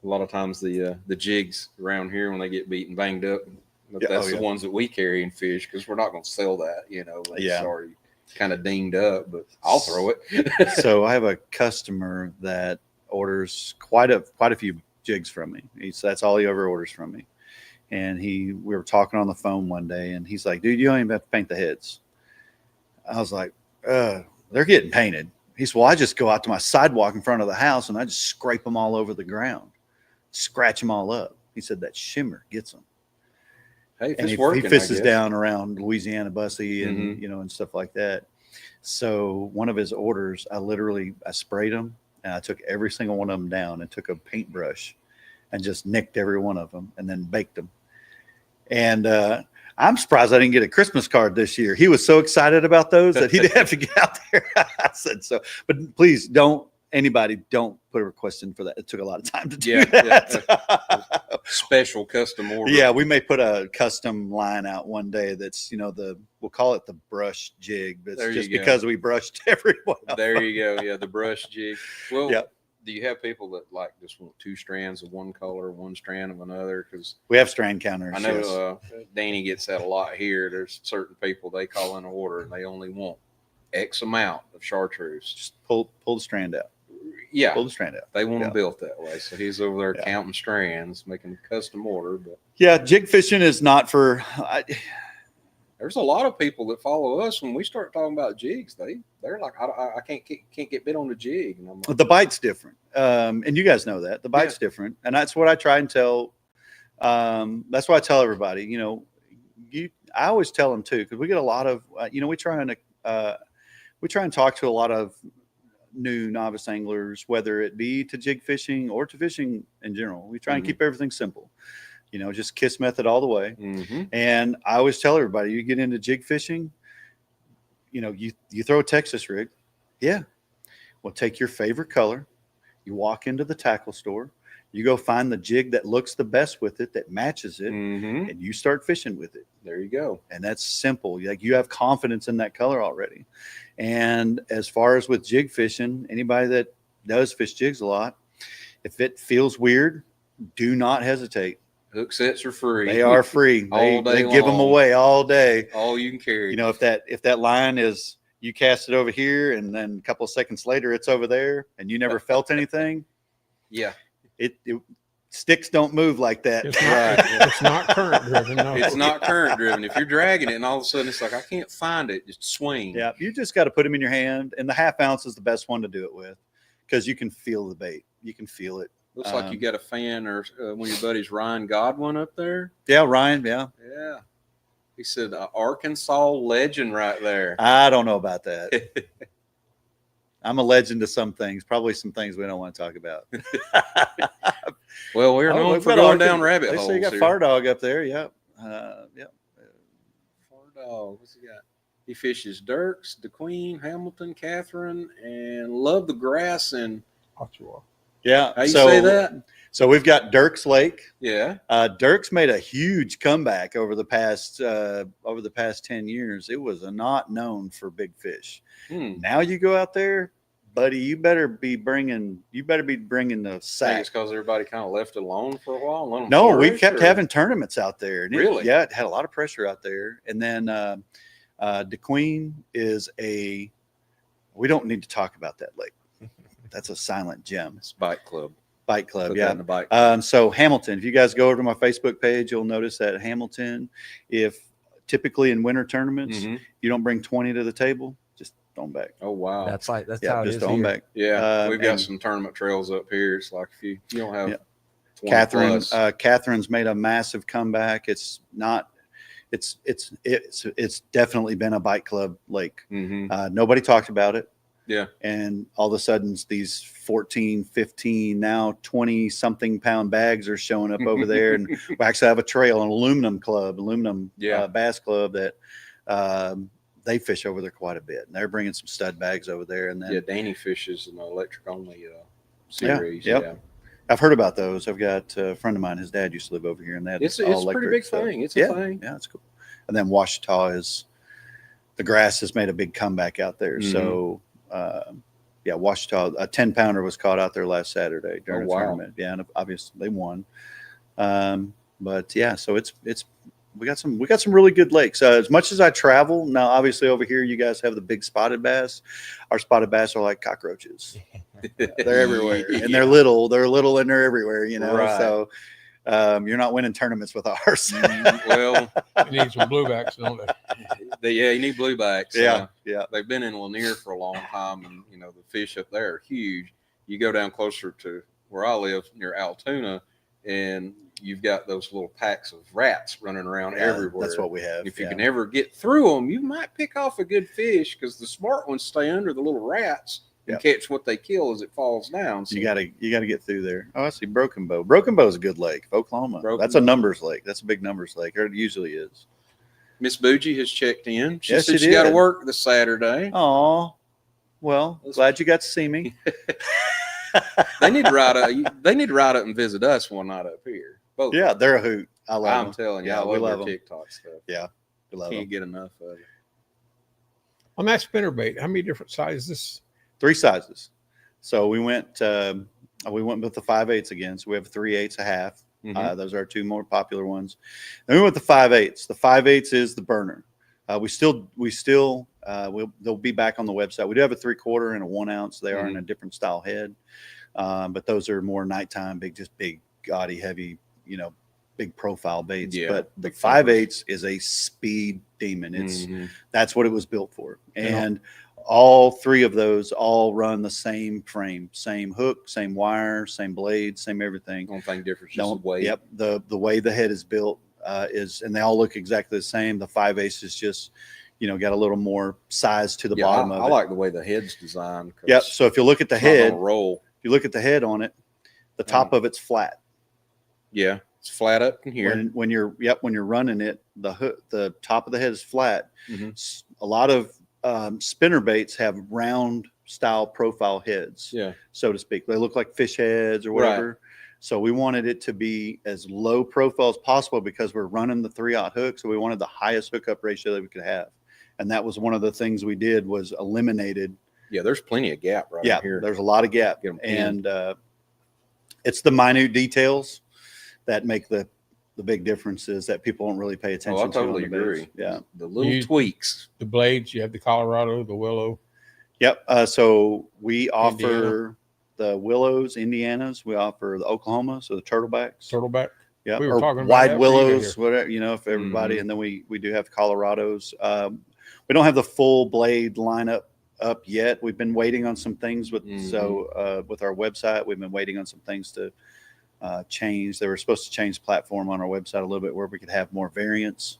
lot of times the jigs around here, when they get beat and banged up, that's the ones that we carry and fish because we're not going to sell that. Sorry. kind of dinged up, but I'll throw it. So I have a customer that orders quite a few jigs from me. That's all he ever orders from me. And we were talking on the phone one day, and he's like, "Dude, you don't even have to paint the heads." I was like, "They're getting painted." He said, "Well, I just go out to my sidewalk in front of the house and I just scrape them all over the ground, scratch them all up." He said that shimmer gets them. Hey, if And it's working, he I fishes guess. down around Louisiana, Bussy, and Mhm. and stuff like that. So one of his orders, I sprayed them, and I took every single one of them down and took a paintbrush and just nicked every one of them and then baked them. And I'm surprised I didn't get a Christmas card this year. He was so excited about those that he didn't have to get out there. I said so, but please don't put a request in for that. It took a lot of time to do that. Special custom order. Yeah, we may put a custom line out one day that's, we'll call it the brush jig. But There it's you just go. because we brushed everyone. There you go. Yeah, the brush jig. Well, Yep. do you have people that like just want 2 strands of one color, 1 strand of another? Because We have strand counters. I know yes. Danny gets that a lot here. There's certain people, they call in an order and they only want X amount of chartreuse. Just pull the strand out. Yeah, Pull the strand out. they want Yeah. them built that way. So he's over there Yeah. counting strands, making a custom order. But Yeah, jig fishing is not for. there's a lot of people that follow us when we start talking about jigs. They're like, I can't get bit on the jig. And I'm like, The bite's different, and you guys know that the bite's different, and that's what I try and tell. That's what I tell everybody. I always tell them too, because we get a lot of. We try and talk to a lot of new novice anglers, whether it be to jig fishing or to fishing in general. We try and keep everything simple. Just KISS method all the way. mm-hmm. And I always tell everybody, you get into jig fishing, you throw a Texas rig. Yeah. Well, take your favorite color. You walk into the tackle store. You go find the jig that looks the best with it, that matches it, Mm-hmm. and you start fishing with it. There you go. And that's simple. Like, you have confidence in that color already. And as far as with jig fishing, anybody that does fish jigs a lot, if it feels weird, do not hesitate. Hook sets are free. They are free. All They day give them long. away all day. All you can carry. If that line is, you cast it over here and then a couple of seconds later it's over there and you never felt anything, yeah. it sticks don't move like that. It's not, it's not current driven. No. It's not current driven. If you're dragging it and all of a sudden it's like, I can't find it, just swing. Yeah, you just got to put them in your hand, and the 1/2 ounce is the best one to do it with, because you can feel the bait. You can feel it. Looks like you got a fan or one of your buddies, Ryan Godwin, up there. Yeah, Ryan. Yeah, Yeah. He said, Arkansas legend right there. I don't know about that. I'm a legend to some things, probably some things we don't want to talk about. Well, we're known we've for got going Arkan- down rabbit They holes. say you got here. Fire Dog up there. Yeah, yeah. Far Dog. What's he got? He fishes Dirks, DeQueen, Hamilton, Catherine, and Love the Grass. And Ottawa. Yeah. how you say that? So we've got Dirks Lake. Yeah. Dirks made a huge comeback over the past 10 years. It was not known for big fish. Now you go out there, buddy, you better be bringing the I think sack. it's because everybody kind of left it alone for a while. let 'em No, we flourish, kept or- having tournaments out there. And Really? Yeah, it had a lot of pressure out there. And then DeQueen is we don't need to talk about that lake. That's a silent gem. It's Bike Club. Bike Club, Put yeah. that in the bike club. So Hamilton, if you guys go over to my Facebook page, you'll notice that Hamilton, if typically in winter tournaments, Mhm. you don't bring 20 to the table, just throw them back. Oh, wow. That's how Yeah, it just is throw them here. back. Yeah, we've got and some tournament trails up here. It's like if you don't have Yeah. 20 Catherine, plus. Catherine's made a massive comeback. It's definitely been a bike club lake. Mhm. Nobody talked about it. Yeah. And all of a sudden these 14, 15, now 20 something pound bags are showing up over there. And we actually have a trail, an aluminum Yeah. bass club that they fish over there quite a bit. And they're bringing some stud bags over there. And then Yeah, Danny fishes an electric only series. yep. Yeah. I've heard about those. I've got a friend of mine, his dad used to live over here, and that It's a pretty big thing. It's a thing. Yeah, it's cool. And then Washita the grass has made a big comeback out there. Mhm. So, Washita, a 10-pounder was caught out there last Saturday during Oh, a wow. tournament. Yeah, and obviously they won. But yeah, so it's we got some really good lakes. As much as I travel now, obviously over here you guys have the big spotted bass. Our spotted bass are like cockroaches. They're everywhere, and they're little and they're everywhere. You know, Right. so you're not winning tournaments with ours. Well, You need some bluebacks, don't they? yeah, you need bluebacks. yeah. They've been in Lanier for a long time, and you know the fish up there are huge. You go down closer to where I live near Altoona, and you've got those little packs of rats running around everywhere. That's what we have. If you can ever get through them, you might pick off a good fish because the smart ones stay under the little rats and catch what they kill as it falls down. So you gotta get through there. Oh, I see Broken Bow. Broken Bow is a good lake, Oklahoma. That's a numbers lake. That's a big numbers lake. Or it usually is. Miss Bougie has checked in. She Yes, said she she got to did. work this Saturday. Oh, well, glad you got to see me. They need to ride up. They need to ride up and visit us one night up here. Both. Yeah, they're a hoot. I love I'm them. telling you, Yeah, I we love love their them. TikTok stuff. Yeah, we love Can't them. get enough of it. On that spinnerbait, how many different sizes? 3 sizes. So we went with the 5/8 again. So we have 3/8 a half. Mhm. Those are our 2 more popular ones. Then we went with the 5/8. The 5/8 is the burner. They'll be back on the website. We do have a 3/4 and a 1 ounce. They are in a different style head, but those are more nighttime, big, gaudy, heavy, big profile baits. Yeah, but the big 5/8 is a speed demon. That's what it was built for, and all 3 of those all run the same frame, same hook, same wire, same blade, same everything. Only thing different is just the weight. Yep. The way the head is built and they all look exactly the same. The 5/8 is just, got a little more size to the bottom of it. I like the way the head's designed. Yep. So if you look at the it's not head, gonna roll. if you look at the head on it, the top of it's flat. Yeah, it's flat up in here. When you're running it, the top of the head is flat. Mhm. A lot of spinner baits have round style profile heads, so to speak. They look like fish heads or whatever. Right. So we wanted it to be as low profile as possible because we're running the 3/0 hook. So we wanted the highest hookup ratio that we could have. And that was one of the things we did was eliminated. Yeah, there's plenty of gap right here. There's a lot of gap. Get 'em pinned. And it's the minute details that make the big differences that people don't really pay attention I totally to. On the agree. baits. Yeah. The little tweaks. The blades, you have the Colorado, the Willow. Yep. So we offer the Willows, Indianas. We offer the Oklahoma, so the turtlebacks. Turtleback. Yeah, We were or talking about wide that when you got willows, here. whatever, if everybody, and then we do have Colorados. We don't have the full blade lineup up yet. We've been waiting on some things with with our website. We've been waiting on some things to change. They were supposed to change platform on our website a little bit where we could have more variants.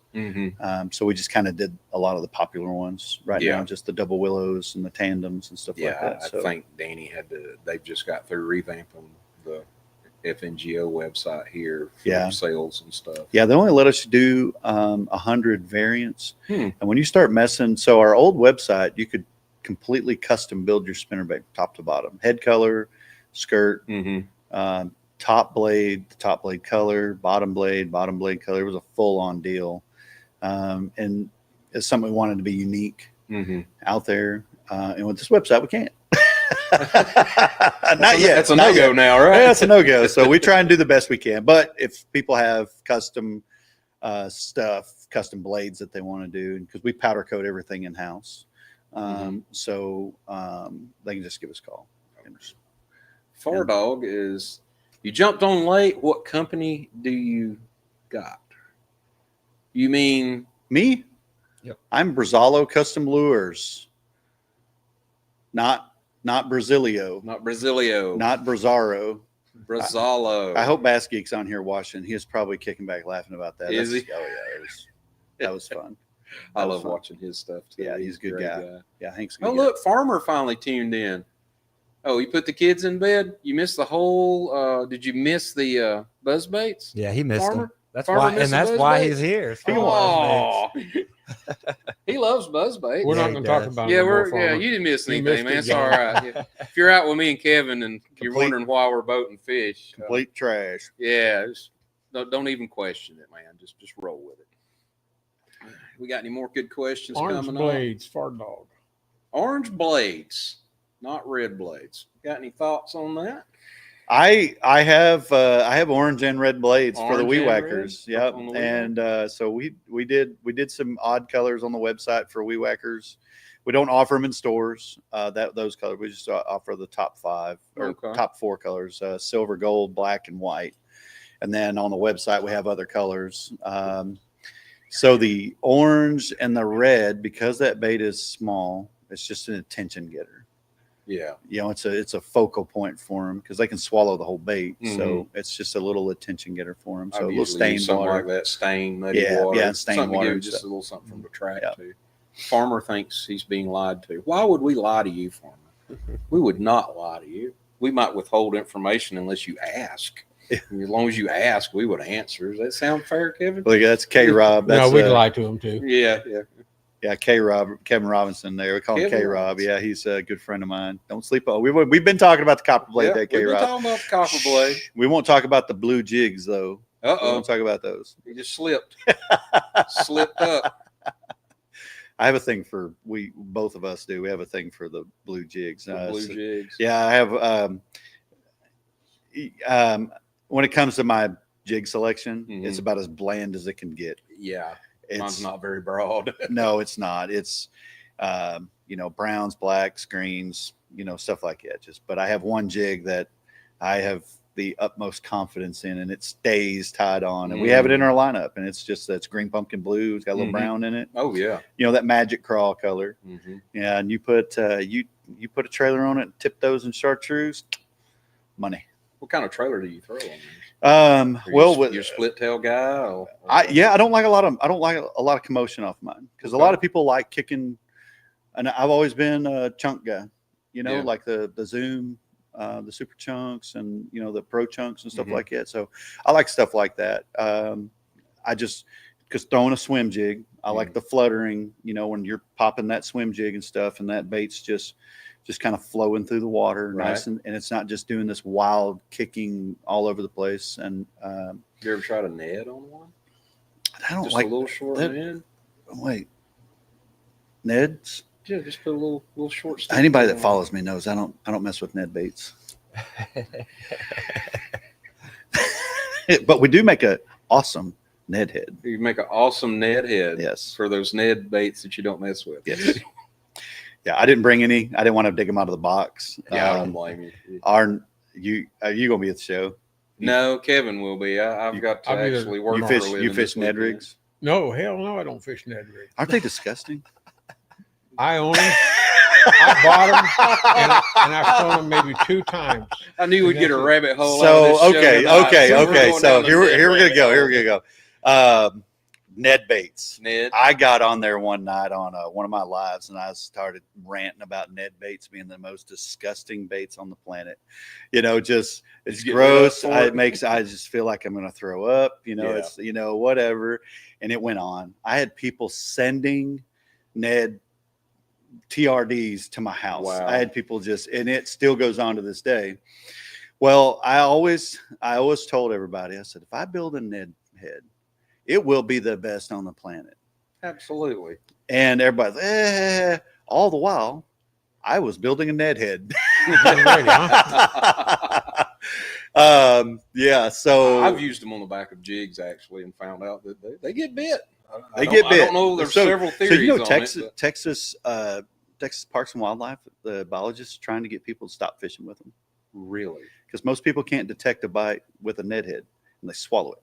So we just kind of did a lot of the popular ones right now, just the double willows and the tandems and stuff like that. I think Danny they've just got through revamping the FNGO website here for sales and stuff. Yeah, they only let us do 100 variants. And when you start messing, so our old website, you could completely custom build your spinnerbait top to bottom, head color, skirt, top blade color, bottom blade color. It was a full on deal. And it's something we wanted to be unique out there. And with this website, we can't. Not yet. That's a no-go now, right? Yeah, that's a no-go. So we try and do the best we can. But if people have custom stuff, custom blades that they want to do, because we powder coat everything in-house, so they can just give us a call. Far Dog is, you jumped on late. What company do you got? You mean? Me? Yep. I'm Brazalo Custom Lures. Not Brazilio. Not Brazilio. Not Brazaro. Brazalo. I hope Bass Geek's on here watching. He was probably kicking back laughing about that. Is he? Oh yeah, that was fun. I love watching his stuff too. Yeah, he's a good guy. Yeah, Hank's a good guy. Look, Farmer finally tuned in. Oh, you put the kids in bed? You missed the whole did you miss the buzz baits? Yeah, he missed Farmer? them. That's Farmer why, and misses that's buzz why baits? he's here. Oh. He loves buzz baits. We're Yeah, not he going to talk does. about Yeah, it. no more, Farmer. you didn't miss You anything, missed man. it, It's John. all right. Yeah. If you're out with me and Kevin and you're Complete- wondering why we're boating fish, complete trash. yeah, don't even question it, man. Just roll with it. We got any more good questions Orange coming blades, Far Dog. up? Orange blades, not red blades. Got any thoughts on that? I have orange and red blades for the Orange weed and whackers. red Yep. on the weed And so we did some odd colors on the website for weed whackers. We don't offer them in stores. Those colors we just offer the top 5 or Okay. top 4 colors: silver, gold, black, and white. And then on the website we have other colors. So the orange and the red, because that bait is small, it's just an attention getter. Yeah. You know, it's a focal point for them because they can swallow the whole bait. Mhm. So it's just a little attention getter for them. So I've a little usually used stained something water. like that, stained muddy Yeah, water. yeah, stained something to water give and just stuff. a little something from the track Yeah. too. Farmer thinks he's being lied to. Why would we lie to you, farmer? We would not lie to you. We might withhold information unless you ask. Yeah. And as long as you ask, we would answer. Does that sound fair, Kevin? Look, that's K Rob. No, That's we'd lie to him too. Yeah. yeah, K Rob, Kevin Robinson. There, we call him Kevin K Rob. Robinson. Yeah, he's a good friend of mine. Don't sleep on. We've been talking about the copper blade there, K We've been Rob. talking about the copper blade. We won't talk about the blue jigs though. We Uh-oh. won't talk about those. He just slipped. Slipped up. I have a thing for both of us do. We have a thing for the blue jigs. The blue jigs. Yeah, I have. When it comes to my jig selection, it's about as bland as it can get. Yeah. It's Mine's not very broad. No, it's not. It's browns, blacks, greens, stuff like that. But I have one jig that I have the utmost confidence in, and it stays tied on, and we have it in our lineup, and that's green pumpkin blue. It's got a little brown in it. Oh yeah. That magic crawl color. Yeah, and you put you put a trailer on it, and tip those in chartreuse, money. What kind of trailer do you throw on these? Well, you're split tail guy. Or I don't like a lot of commotion off mine because a lot of people like kicking, and I've always been a chunk guy. Like the Zoom, the super chunks, and the pro chunks and stuff like that. So I like stuff like that. Because throwing a swim jig, I like the fluttering. When you're popping that swim jig and stuff, and that bait's just kind of flowing through the water, nice, and it's not just doing this wild kicking all over the place. And you ever tried a Ned on one? I don't just like a little short Ned. Wait, Ned's? Yeah, just put a little short stick. Anybody that follows me knows I don't mess with Ned baits. But we do make an awesome Ned head. You make an awesome Ned head. Yes. For those Ned baits that you don't mess with. Yes. Yeah, I didn't bring any. I didn't want to dig them out of the box. Yeah, I don't blame you. Are you gonna be at the show? No, Kevin will be. I've got to actually work for a living. You fish Ned rigs? No, hell no, I don't fish Ned rigs. Aren't they disgusting? I own them. I bought them, and I've thrown them maybe 2 times. I knew we'd get a rabbit hole. So okay. So here we're gonna go. Ned baits. Ned. I got on there one night on one of my lives, and I started ranting about Ned baits being the most disgusting baits on the planet. It's gross. I just feel like I'm going to throw up. It's whatever. And it went on. I had people sending Ned TRDs to my house. Wow. I had people and it still goes on to this day. Well, I always told everybody, I said, if I build a Ned head, it will be the best on the planet. Absolutely. And everybody, all the while, I was building a Ned head. Yeah. So I've used them on the back of jigs actually, and found out that they get bit. They get bit. I don't know. There's several theories. So Texas Parks and Wildlife, the biologists trying to get people to stop fishing with them. Really? Because most people can't detect a bite with a Ned head, and they swallow it.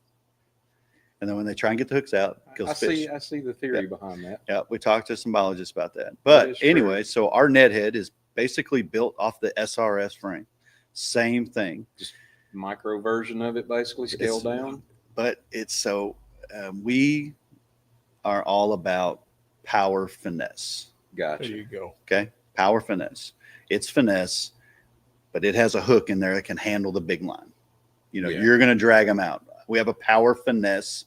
And then when they try and get the hooks out, it kills fish. I see the theory behind that. Yeah, we talked to some biologists about that. But anyway, so our Ned head is basically built off the SRS frame. Same thing. Just micro version of it, basically scaled down. But we are all about power finesse. Gotcha. There you go. Okay, power finesse. It's finesse, but it has a hook in there that can handle the big line. You're going to drag them out. We have a power finesse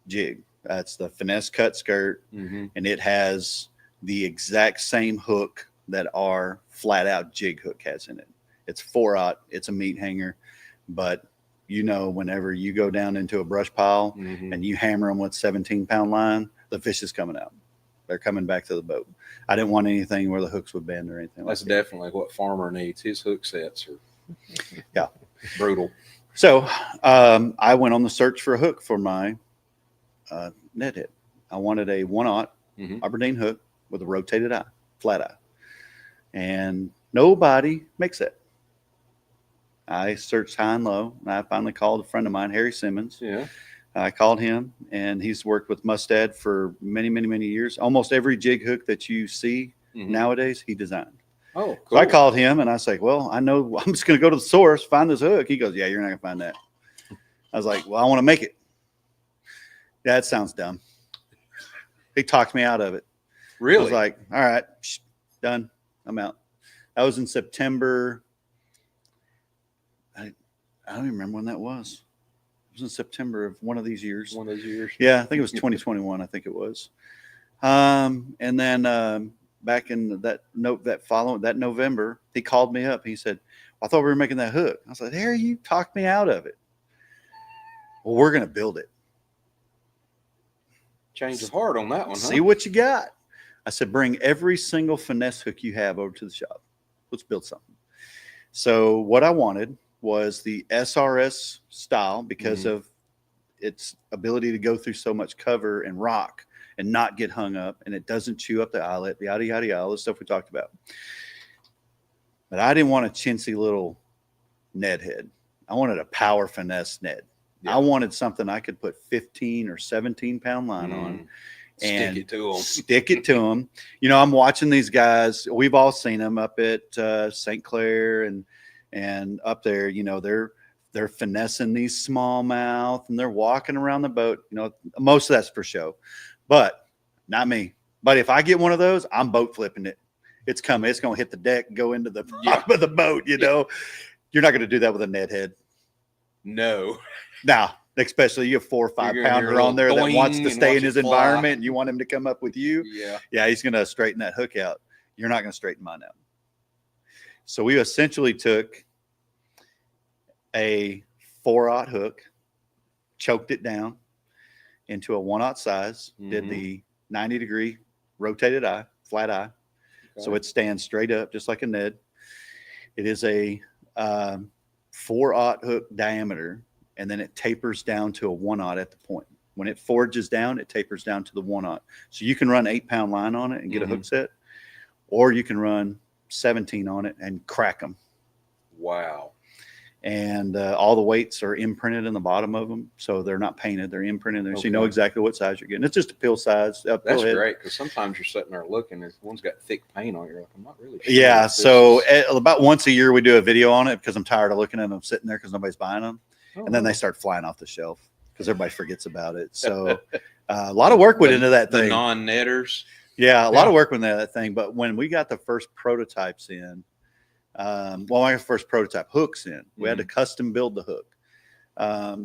jig. That's the finesse cut skirt, and it has the exact same hook that our flat out jig hook has in it. It's 4/0. It's a meat hanger, but whenever you go down into a brush pile and you hammer them with 17-pound line, the fish is coming out. They're coming back to the boat. I didn't want anything where the hooks would bend or anything. That's definitely what farmer needs. His hook sets are. Yeah. Brutal. So I went on the search for a hook for my net head. I wanted a 1/0 Aberdeen hook with a rotated eye, flat eye. And nobody makes that. I searched high and low, and I finally called a friend of mine, Harry Simmons. Yeah. I called him, and he's worked with Mustad for many, many, many years. Almost every jig hook that you see nowadays, he designed. Oh, cool. So I called him, and I was like, well, I know I'm just going to go to the source, find this hook. He goes, yeah, you're not going to find that. I was like, well, I want to make it. Yeah, that sounds dumb. He talked me out of it. Really? I was like, all right, done. I'm out. That was in September. I don't even remember when that was. It was in September of one of these years. One of those years. Yeah, I think it was 2021. I think it was. And then back in that November, he called me up. He said, well, I thought we were making that hook. I was like, Harry, you talked me out of it. Well, we're going to build it. Change of heart on that one, huh? See what you got. I said, bring every single finesse hook you have over to the shop. Let's build something. So what I wanted was the SRS style because of its ability to go through so much cover and rock and not get hung up, and it doesn't chew up the eyelet, yada, yada, yada, all the stuff we talked about. But I didn't want a chintzy little Ned head. I wanted a power finesse Ned. Yeah. I wanted something I could put 15 or 17 pound line on and stick it to them. You know, I'm watching these guys. We've all seen them up at St. Clair and up there. You know, they're finessing these smallmouth and they're walking around the boat. You know, most of that's for show, but not me. But if I get one of those, I'm boat flipping it. It's coming. It's going to hit the deck and go into the bottom of the boat. You know, you're not going to do that with a Ned head. No. Now, especially you have 4 or 5 pounder on there that wants to stay in his environment and you want him to come up with you. Yeah, he's going to straighten that hook out. You're not going to straighten mine out. So we essentially took a 4/0 hook, choked it down into a 1/0 size, did the 90-degree rotated eye, flat eye. Okay. So it stands straight up just like a Ned. It is a 4/0 hook diameter. And then it tapers down to a 1/0 at the point. When it forges down, it tapers down to the 1/0. So you can run 8-pound line on it and get a hook set, or you can run 17 on it and crack them. Wow. And all the weights are imprinted in the bottom of them. So they're not painted. They're imprinted there. So you know exactly what size you're getting. It's just a pill size. That's great because sometimes you're sitting there looking and one's got thick paint on it. You're like, I'm not really sure. Yeah. So about once a year we do a video on it because I'm tired of looking at them sitting there because nobody's buying them. And then they start flying off the shelf because everybody forgets about it. So a lot of work went into that thing. The non-netters. Yeah, a lot of work went into that thing. But when we got the first prototypes in, my first prototype hooks in, we had to custom build the hook.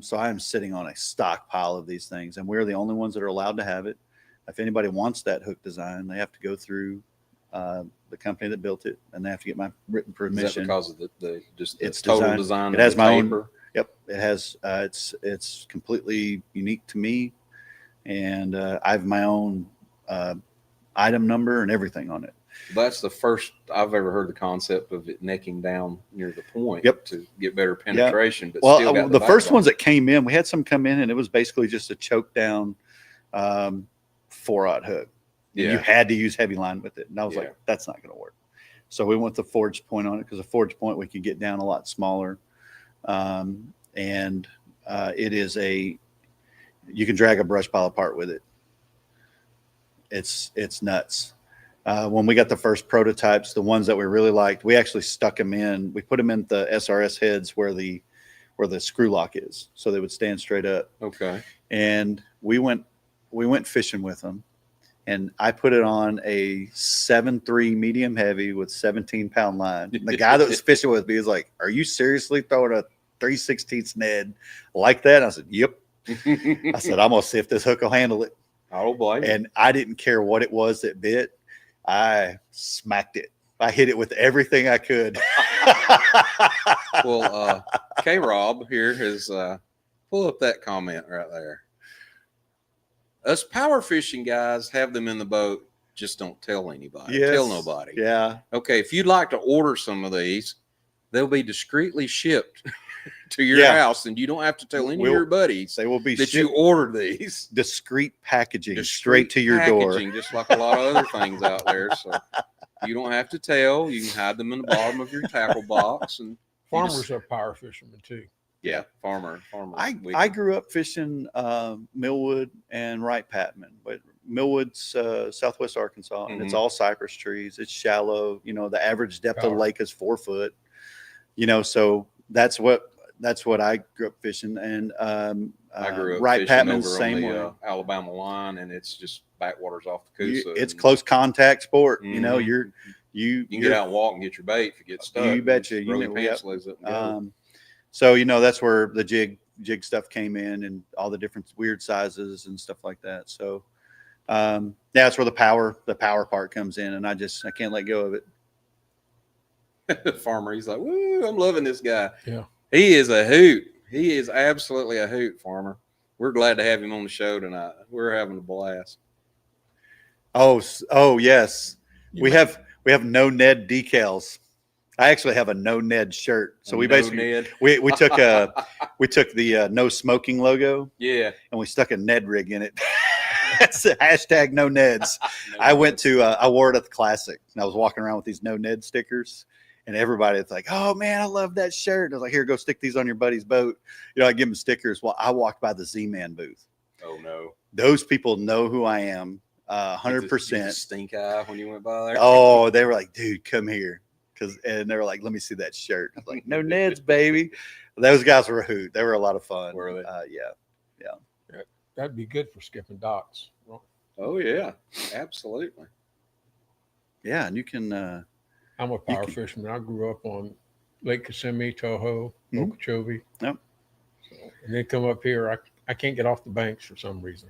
So I am sitting on a stockpile of these things, and we're the only ones that are allowed to have it. If anybody wants that hook design, they have to go through the company that built it, and they have to get my written permission. Is that because of the it's total design? It has my own. Yep, it has. It's completely unique to me, and I have my own item number and everything on it. That's the first I've ever heard the concept of it necking down near the point to get better penetration. But still got the first ones that came in, we had some come in, and it was basically just a choke down 4/0 hook. Yeah. You had to use heavy line with it, and I was like, that's not going to work. So we went the forged point on it because the forged point we could get down a lot smaller. It is you can drag a brush pile apart with it. It's nuts. When we got the first prototypes, the ones that we really liked, we actually stuck them in. We put them in the SRS heads where the screw lock is, so they would stand straight up. Okay. And we went fishing with them, and I put it on a 7.3 medium heavy with 17-pound line. And the guy that was fishing with me was like, "Are you seriously throwing a 3/16 Ned like that?" And I said, "Yep." I said, "I'm gonna see if this hook will handle it." Oh boy! And I didn't care what it was that bit. I smacked it. I hit it with everything I could. Well, K-Rob here has pull up that comment right there. Us power fishing guys have them in the boat. Just don't tell anybody. Yes. Tell nobody. Yeah. Okay. If you'd like to order some of these, they'll be discreetly shipped to your house, and you don't have to tell any of your buddies They will be that you ordered these. discreet packaging Just straight to your door. packaging, just like a lot of other things out there. So you don't have to tell. You can hide them in the bottom of your tackle box. And Farmers are power fishermen too. yeah, farmer. I grew up fishing Millwood and Wright Patman, but Millwood's Southwest Arkansas, and it's all cypress trees. It's shallow. You know, the average depth of the lake is 4 foot. You know, so that's what I grew up fishing. And I grew up Wright fishing Patman's over same on the way. Alabama line, and it's just backwaters off the Coosa. It's close contact sport. You know, you can get out and walk and get your bait if you get stuck. You betcha. You really pantsless it. So, you know, that's where the jig stuff came in, and all the different weird sizes and stuff like that. So, that's where the power part comes in, and I can't let go of it. Farmer, he's like, woo, I'm loving this guy. Yeah. He is a hoot. He is absolutely a hoot, Farmer. We're glad to have him on the show tonight. We're having a blast. Oh, yes. We have no Ned decals. I actually have a no Ned shirt. So we took the no smoking logo. Yeah. And we stuck a Ned rig in it. That's the hashtag no Neds. I wore it at the Classic, and I was walking around with these no Ned stickers, and everybody was like, oh man, I love that shirt. And I was like, here, go stick these on your buddy's boat. You know, I give them stickers. Well, I walked by the Z-Man booth. Oh no. Those people know who I am. 100%. Stink eye when you went by there. Oh, they were like, dude, come here. And they were like, let me see that shirt. I was like, no Neds, baby. Those guys were a hoot. They were a lot of fun. Were they? Yeah. That'd be good for skipping docks. Oh yeah, absolutely. Yeah, and you can. I'm a power fisherman. I grew up on Lake Kissimmee, Toho, Okeechobee. Yep. So, and then come up here. I can't get off the banks for some reason.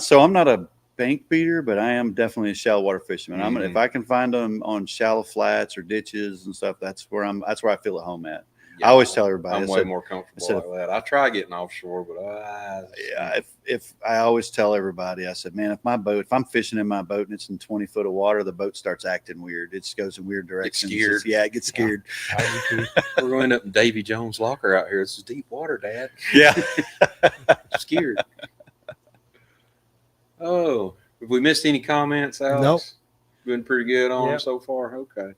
So I'm not a bank beater, but I am definitely a shallow water fisherman. If I can find them on shallow flats or ditches and stuff, that's where I feel at home at. Yeah, I always tell everybody I'm way more comfortable like that. I try getting offshore, but if I always tell everybody, I said, man, if I'm fishing in my boat and it's in 20 foot of water, the boat starts acting weird. It just goes in weird directions. It gets scared. We're going to end up in Davy Jones' locker out here. It's deep water, Dad. Yeah. Scared. Oh, have we missed any comments, Alex? Nope. Been pretty good on them so far. Okay.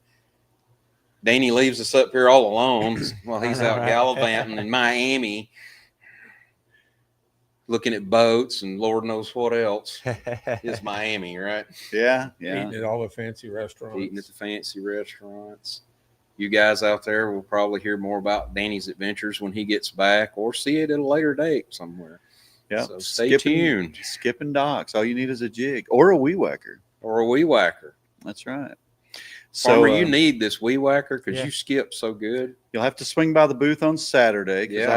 Danny leaves us up here all alone while he's out gallivanting in Miami, looking at boats and Lord knows what else. It's Miami, right? Yeah. Eating at all the fancy restaurants. Eating at the fancy restaurants. You guys out there will probably hear more about Danny's adventures when he gets back, or see it at a later date somewhere. Yeah. So stay tuned. Skipping docks. All you need is a jig or a weed whacker. That's right. Farmer, you need this weed whacker because you skip so good. You'll have to swing by the booth on Saturday because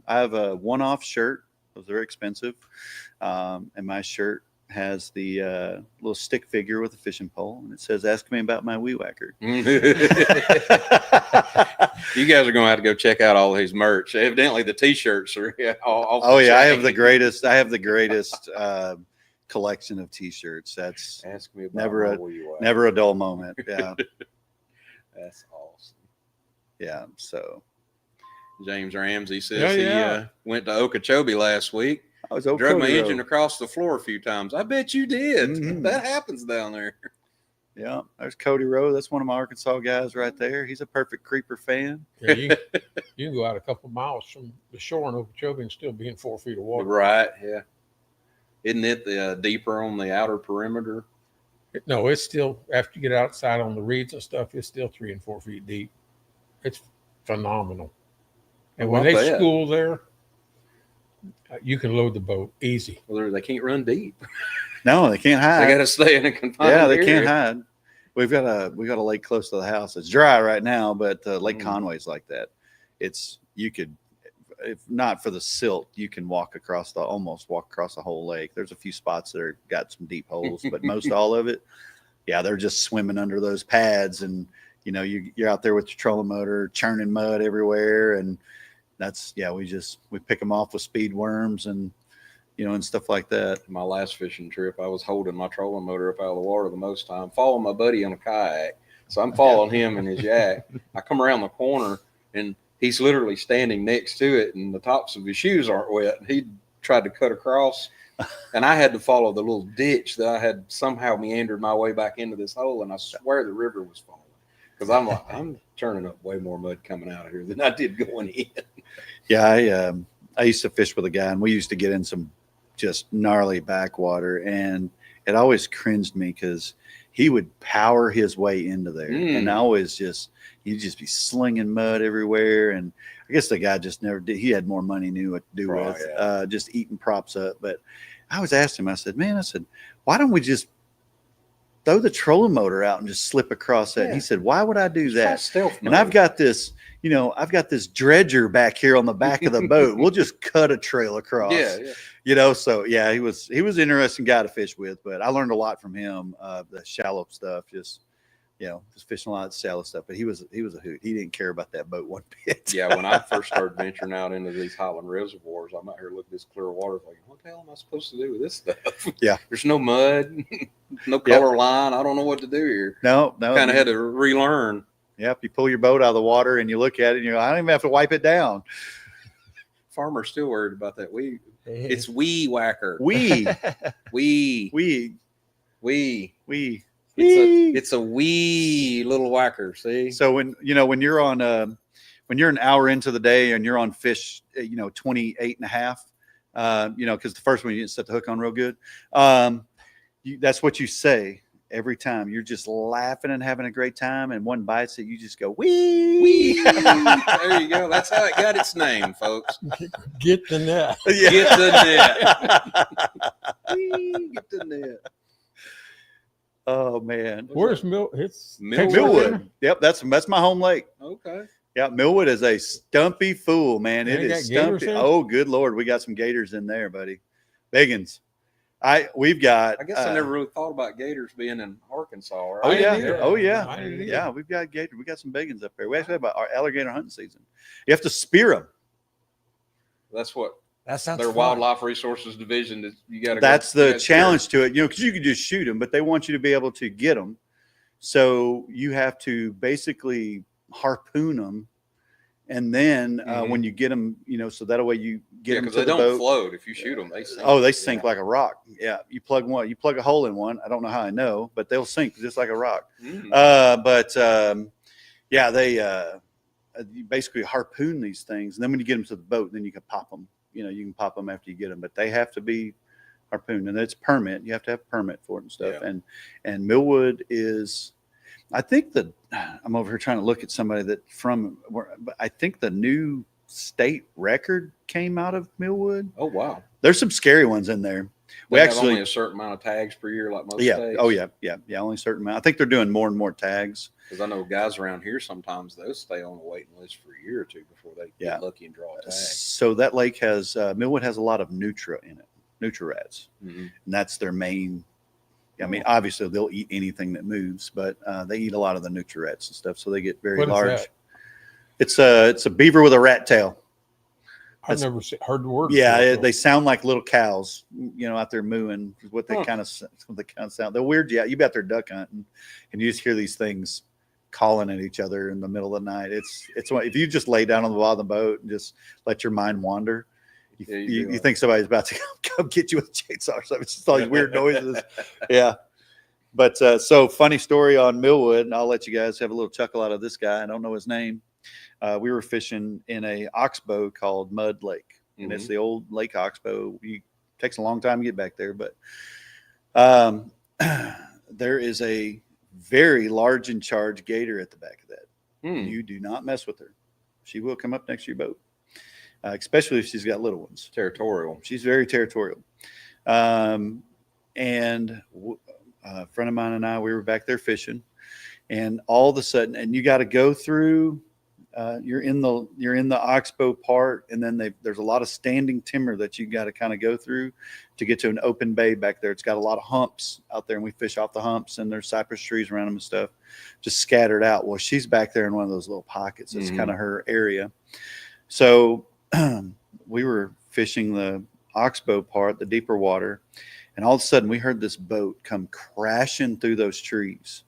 I have a one-off shirt. Those are expensive, and my shirt has the little stick figure with a fishing pole, and it says, "Ask me about my weed whacker." You guys are going to have to go check out all his merch. Evidently, the T-shirts are. I have the greatest. Collection of T-shirts. That's Ask me about never a dull moment. Yeah. That's awesome. Yeah. So James Ramsey says he went to Okeechobee last week. I was drug my engine across the floor a few times. I bet you did. Mm-hmm. That happens down there. Yeah, there's Cody Rowe. That's one of my Arkansas guys right there. He's a perfect creeper fan. Yeah, you can go out a couple miles from the shore in Okeechobee and still be in 4 feet of water. Right. Yeah. Isn't it the deeper on the outer perimeter? No, it's still, after you get outside on the reeds and stuff, it's still 3 and 4 feet deep. It's phenomenal. And when they school there, you can load the boat easy. Well, they can't run deep. No, they can't hide. They got to stay in a confined area. They can't hide. We've got a lake close to the house. It's dry right now, but Lake Conway's like that. You could, if not for the silt, you can almost walk across the whole lake. There's a few spots that are got some deep holes, but most all of it, they're just swimming under those pads, and you're out there with your trolling motor churning mud everywhere, and that's we pick them off with speed worms and and stuff like that. My last fishing trip, I was holding my trolling motor up out of the water the most time, following my buddy on a kayak. So I'm following him in his yak. I come around the corner, and he's literally standing next to it, and the tops of his shoes aren't wet. And he tried to cut across, and I had to follow the little ditch that I had somehow meandered my way back into this hole, and I swear the river was falling because I'm like, I'm turning up way more mud coming out of here than I did going in. Yeah, I used to fish with a guy, and we used to get in some just gnarly backwater, and it always cringed me because he would power his way into there, and I always he'd just be slinging mud everywhere. And I guess the guy just never did. He had more money, knew what to do with, just eating props up. But I was asking him, I said, man, why don't we just throw the trolling motor out and just slip across that? Yeah. He said, why would I do that? Stealth mode. And I've got this, I've got this dredger back here on the back of the boat. We'll just cut a trail across. Yeah. So yeah, he was an interesting guy to fish with, but I learned a lot from him. The shallow stuff, just fishing a lot of shallow stuff. But he was a hoot. He didn't care about that boat one bit. Yeah, when I first started venturing out into these Highland reservoirs, I'm out here looking at this clear water, like, what the hell am I supposed to do with this stuff? Yeah, there's no mud, no color line. I don't know what to do here. No, kind of had to relearn. Yep, you pull your boat out of the water and you look at it, and I don't even have to wipe it down. Farmer's still worried about that. It's wee whacker. It's a wee little whacker. See. So when you're on when you're an hour into the day and you're on fish, 28 and a half, because the first one you didn't set the hook on real good. That's what you say every time. You're just laughing and having a great time, and one bites it, you just go wee. There you go. That's how it got its name, folks. Get the net. Yeah. Get the net. Wee, get the net. Oh man, where's It's Millwood. Yep, that's my home lake. Okay. Yeah, Millwood is a stumpy fool, man. It is stumpy. Oh, good Lord, we got some gators in there, buddy. Biggins. We've got. I guess I never really thought about gators being in Arkansas. Right? Oh yeah. We've got gators. We got some biggins up there. We actually have our alligator hunting season. You have to spear them. That's what. That sounds their fun. Wildlife Resources Division. You got to. That's the challenge to it, because you can just shoot them, but they want you to be able to get them. So you have to basically harpoon them, and then when you get them, so that way you get them to because they the don't boat. Float if you shoot them. They sink. Oh, they sink like a rock. Yeah, you plug a hole in one. I don't know how I know, but they'll sink just like a rock. They you basically harpoon these things, and then when you get them to the boat, then you can pop them. You can pop them after you get them, but they have to be harpooned, and it's permit. You have to have a permit for it and stuff. Yeah. And Millwood is, I think I'm over here trying to look at somebody but I think the new state record came out of Millwood. Oh wow, there's some scary ones in there. We actually only a certain amount of tags per year, like most states. Oh yeah, only a certain amount. I think they're doing more and more tags. Because I know guys around here sometimes they'll stay on the waiting list for a year or two before they get lucky and draw a tag. So that lake Millwood has a lot of nutria in it, nutria-rats, and that's their main. I mean, obviously they'll eat anything that moves, but they eat a lot of the nutria-rats and stuff, so they get very large. It's a beaver with a rat tail. I've never heard the word. Yeah, they sound like little cows, out there mooing. Is what they kind of sound. They'll weird you out. You be out there duck hunting, and you just hear these things calling at each other in the middle of the night. It's if you just lay down on the bottom of the boat and just let your mind wander, you think somebody's about to come get you with a chainsaw or something. It's just all these weird noises. Yeah. But so funny story on Millwood, and I'll let you guys have a little chuckle out of this guy. I don't know his name. We were fishing in a oxbow called Mud Lake, and it's the old Lake Oxbow. It takes a long time to get back there, but there is a very large in charge gator at the back of that. You do not mess with her. She will come up next to your boat, especially if she's got little ones. Territorial. She's very territorial. And a friend of mine and I, we were back there fishing, and all of a sudden, and you got to go through. You're in the oxbow part, and then there's a lot of standing timber that you got to kind of go through to get to an open bay back there. It's got a lot of humps out there, and we fish off the humps, and there's cypress trees around them and stuff, just scattered out. Well, she's back there in one of those little pockets. It's kind of her area. So we were fishing the oxbow part, the deeper water, and all of a sudden we heard this boat come crashing through those trees.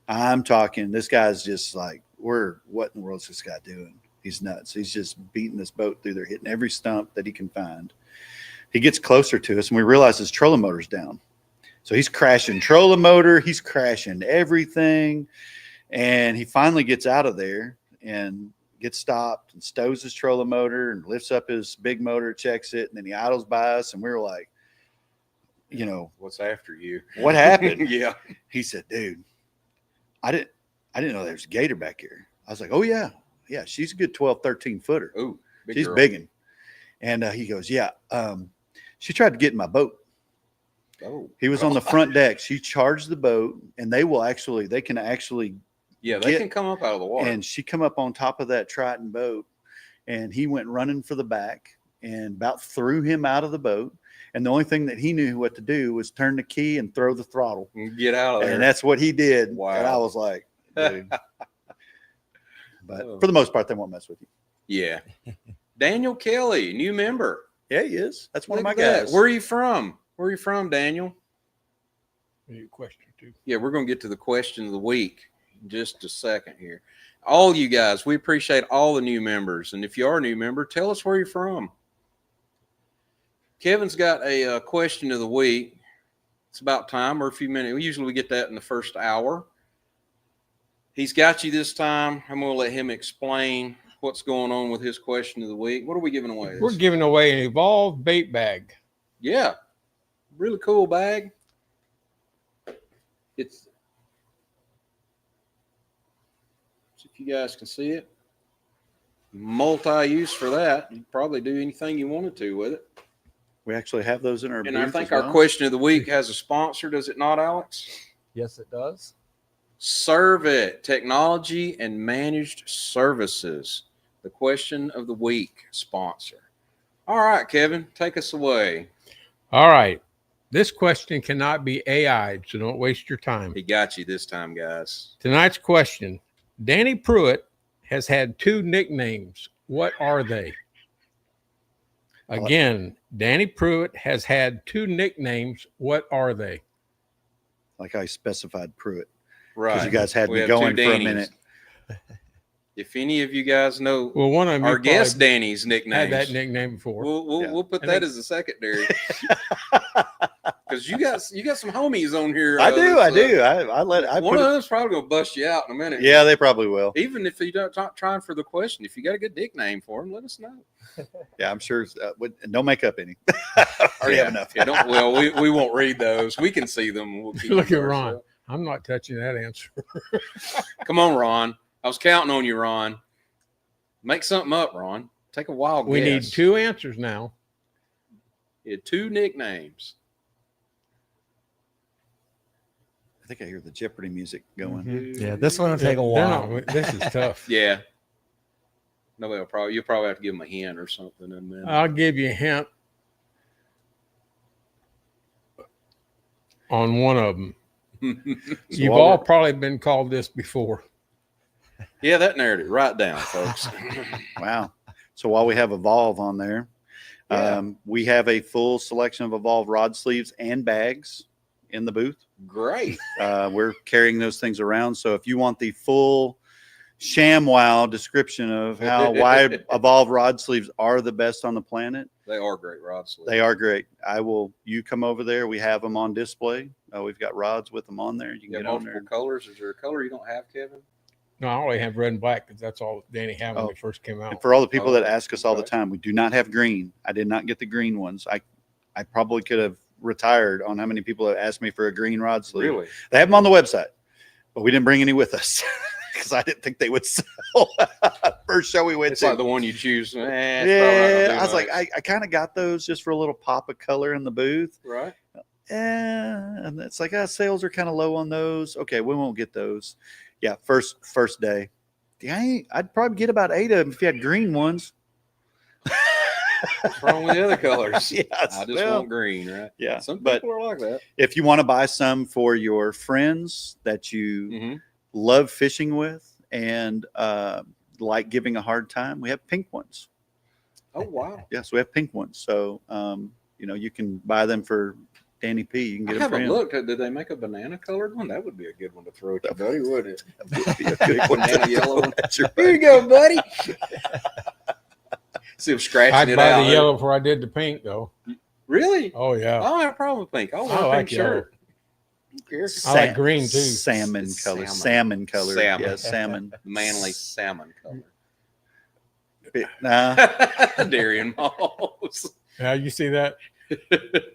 I'm talking, this guy's just like, what in the world is this guy doing? He's nuts. He's just beating this boat through there, hitting every stump that he can find. He gets closer to us, and we realize his trolling motor's down. So he's crashing trolling motor. He's crashing everything. And he finally gets out of there and gets stopped and stows his trolling motor and lifts up his big motor, checks it, and then he idles by us. And we were like, you know, What's after you? what happened? Yeah. He said, dude, I didn't know there was a gator back here. I was like, oh, yeah. Yeah, she's a good 12, 13 footer. Ooh, She's girl. biggin'. And he goes, yeah, she tried to get in my boat. Oh, He was on the front deck. She charged the boat, and they can actually, yeah, they can come up out of the water. and she come up on top of that Triton boat, and he went running for the back and about threw him out of the boat. And the only thing that he knew what to do was turn the key and throw the throttle. Get out of there. And that's what he did. Wow. And I was like, dude. But Oh. for the most part, they won't mess with you. Yeah. Daniel Kelly, new member. Yeah, he is. That's one Look of my at that. guys. Where are you from? Where are you from, Daniel? Any question too? Yeah, we're going to get to the question of the week in just a second here. All you guys, we appreciate all the new members. And if you are a new member, tell us where you're from. Kevin's got a question of the week. It's about time, or a few minutes. Usually we get that in the first hour. He's got you this time. I'm going to let him explain what's going on with his question of the week. What are we giving away? We're giving away an evolved bait bag. Yeah, really cool bag. It's, if you guys can see it, multi-use for that. You could probably do anything you wanted to with it. We actually have those in our And I booth think as our well. question of the week has a sponsor, does it not, Alex? Yes, it does. Serve It, technology and managed services. The question of the week sponsor. All right, Kevin, take us away. All right. This question cannot be AI'd, so don't waste your time. He got you this time, guys. Tonight's question. Danny Pruitt has had 2 nicknames. What are they? Again, Danny Pruitt has had 2 nicknames. What are they? Like I specified Pruitt. Right. Because you guys had We me have going two for a Dannies. minute. If any of you guys know Well, one of them our you guest probably Danny's had nicknames, that nickname before. Yeah. we'll put And that they- as a secondary. Because you got some homies on here. I do. I One put of it, them's probably gonna bust you out in a minute. yeah, they probably will. Even if you don't not trying for the question, if you got a good nickname for him, let us know. Yeah, I'm sure. And don't make up any. Already have enough. Yeah, don't. Well, we won't read those. We can see them. We'll keep Look them at to Ron. ourselves. I'm not touching that answer. Come on, Ron. I was counting on you, Ron. Make something up, Ron. Take a wild We need guess. 2 answers now. You had 2 nicknames. I think I hear the Jeopardy music going. Mm-hmm. Yeah, this one will take a They're while. not- this is tough. Yeah. Nobody will probably. You'll probably have to give them a hint or something, and then I'll give you a hint on one of them. You've while all we're- probably been called this before. yeah, that narrative. Write down, folks. Wow. So while we have Evolve on there, Yeah. we have a full selection of Evolve rod sleeves and bags in the booth. Great. We're carrying those things around. So if you want the full ShamWow description of how why Evolve rod sleeves are the best on the planet, They are great rod sleeves. they are great. You come over there. We have them on display. We've got rods with them on there. You can You have get on multiple there. colors. Is there a color you don't have, Kevin? No, I only have red and black because that's all Danny had when Oh. we first came out. And for all the people that Oh, ask us all the okay. time, we do not have green. I did not get the green ones. I probably could have retired on how many people have asked me for a green rod sleeve. Really? They have them on the website, but we didn't bring any with us because I didn't think they would sell. First show we went It's to. like the one you choose. It's probably not Yeah, gonna do I was like, much. I kind of got those just for a little pop of color in the booth. Right. And it's like, sales are kind of low on those. Okay, we won't get those. Yeah, first day. Yeah, I'd probably get about 8 of them if you had green ones. What's wrong with the other colors? Yes, I just well, want green, right? yeah, Some but people are like that. if you want to buy some for your friends that you Mm-hmm. love fishing with and like giving a hard time, we have pink ones. Oh wow. Yes, we have pink ones. So you can buy them for Danny P. You can I get them for haven't him. looked. Did they make a banana colored one? That would be a good one to throw at your buddy, would it? That would be a good one. Banana yellow one. That's your Here you go, buddy. See him scratching I'd it buy out. the yellow before I did the pink, though. Really? Oh yeah, I don't have a problem with pink. I'll wear I a like pink shirt. Who cares? I like green, too. Salmon It's color. salmon. Salmon color. Salmon. Yeah, salmon. Manly salmon color. Nah. Darian Moss. Yeah, you see that?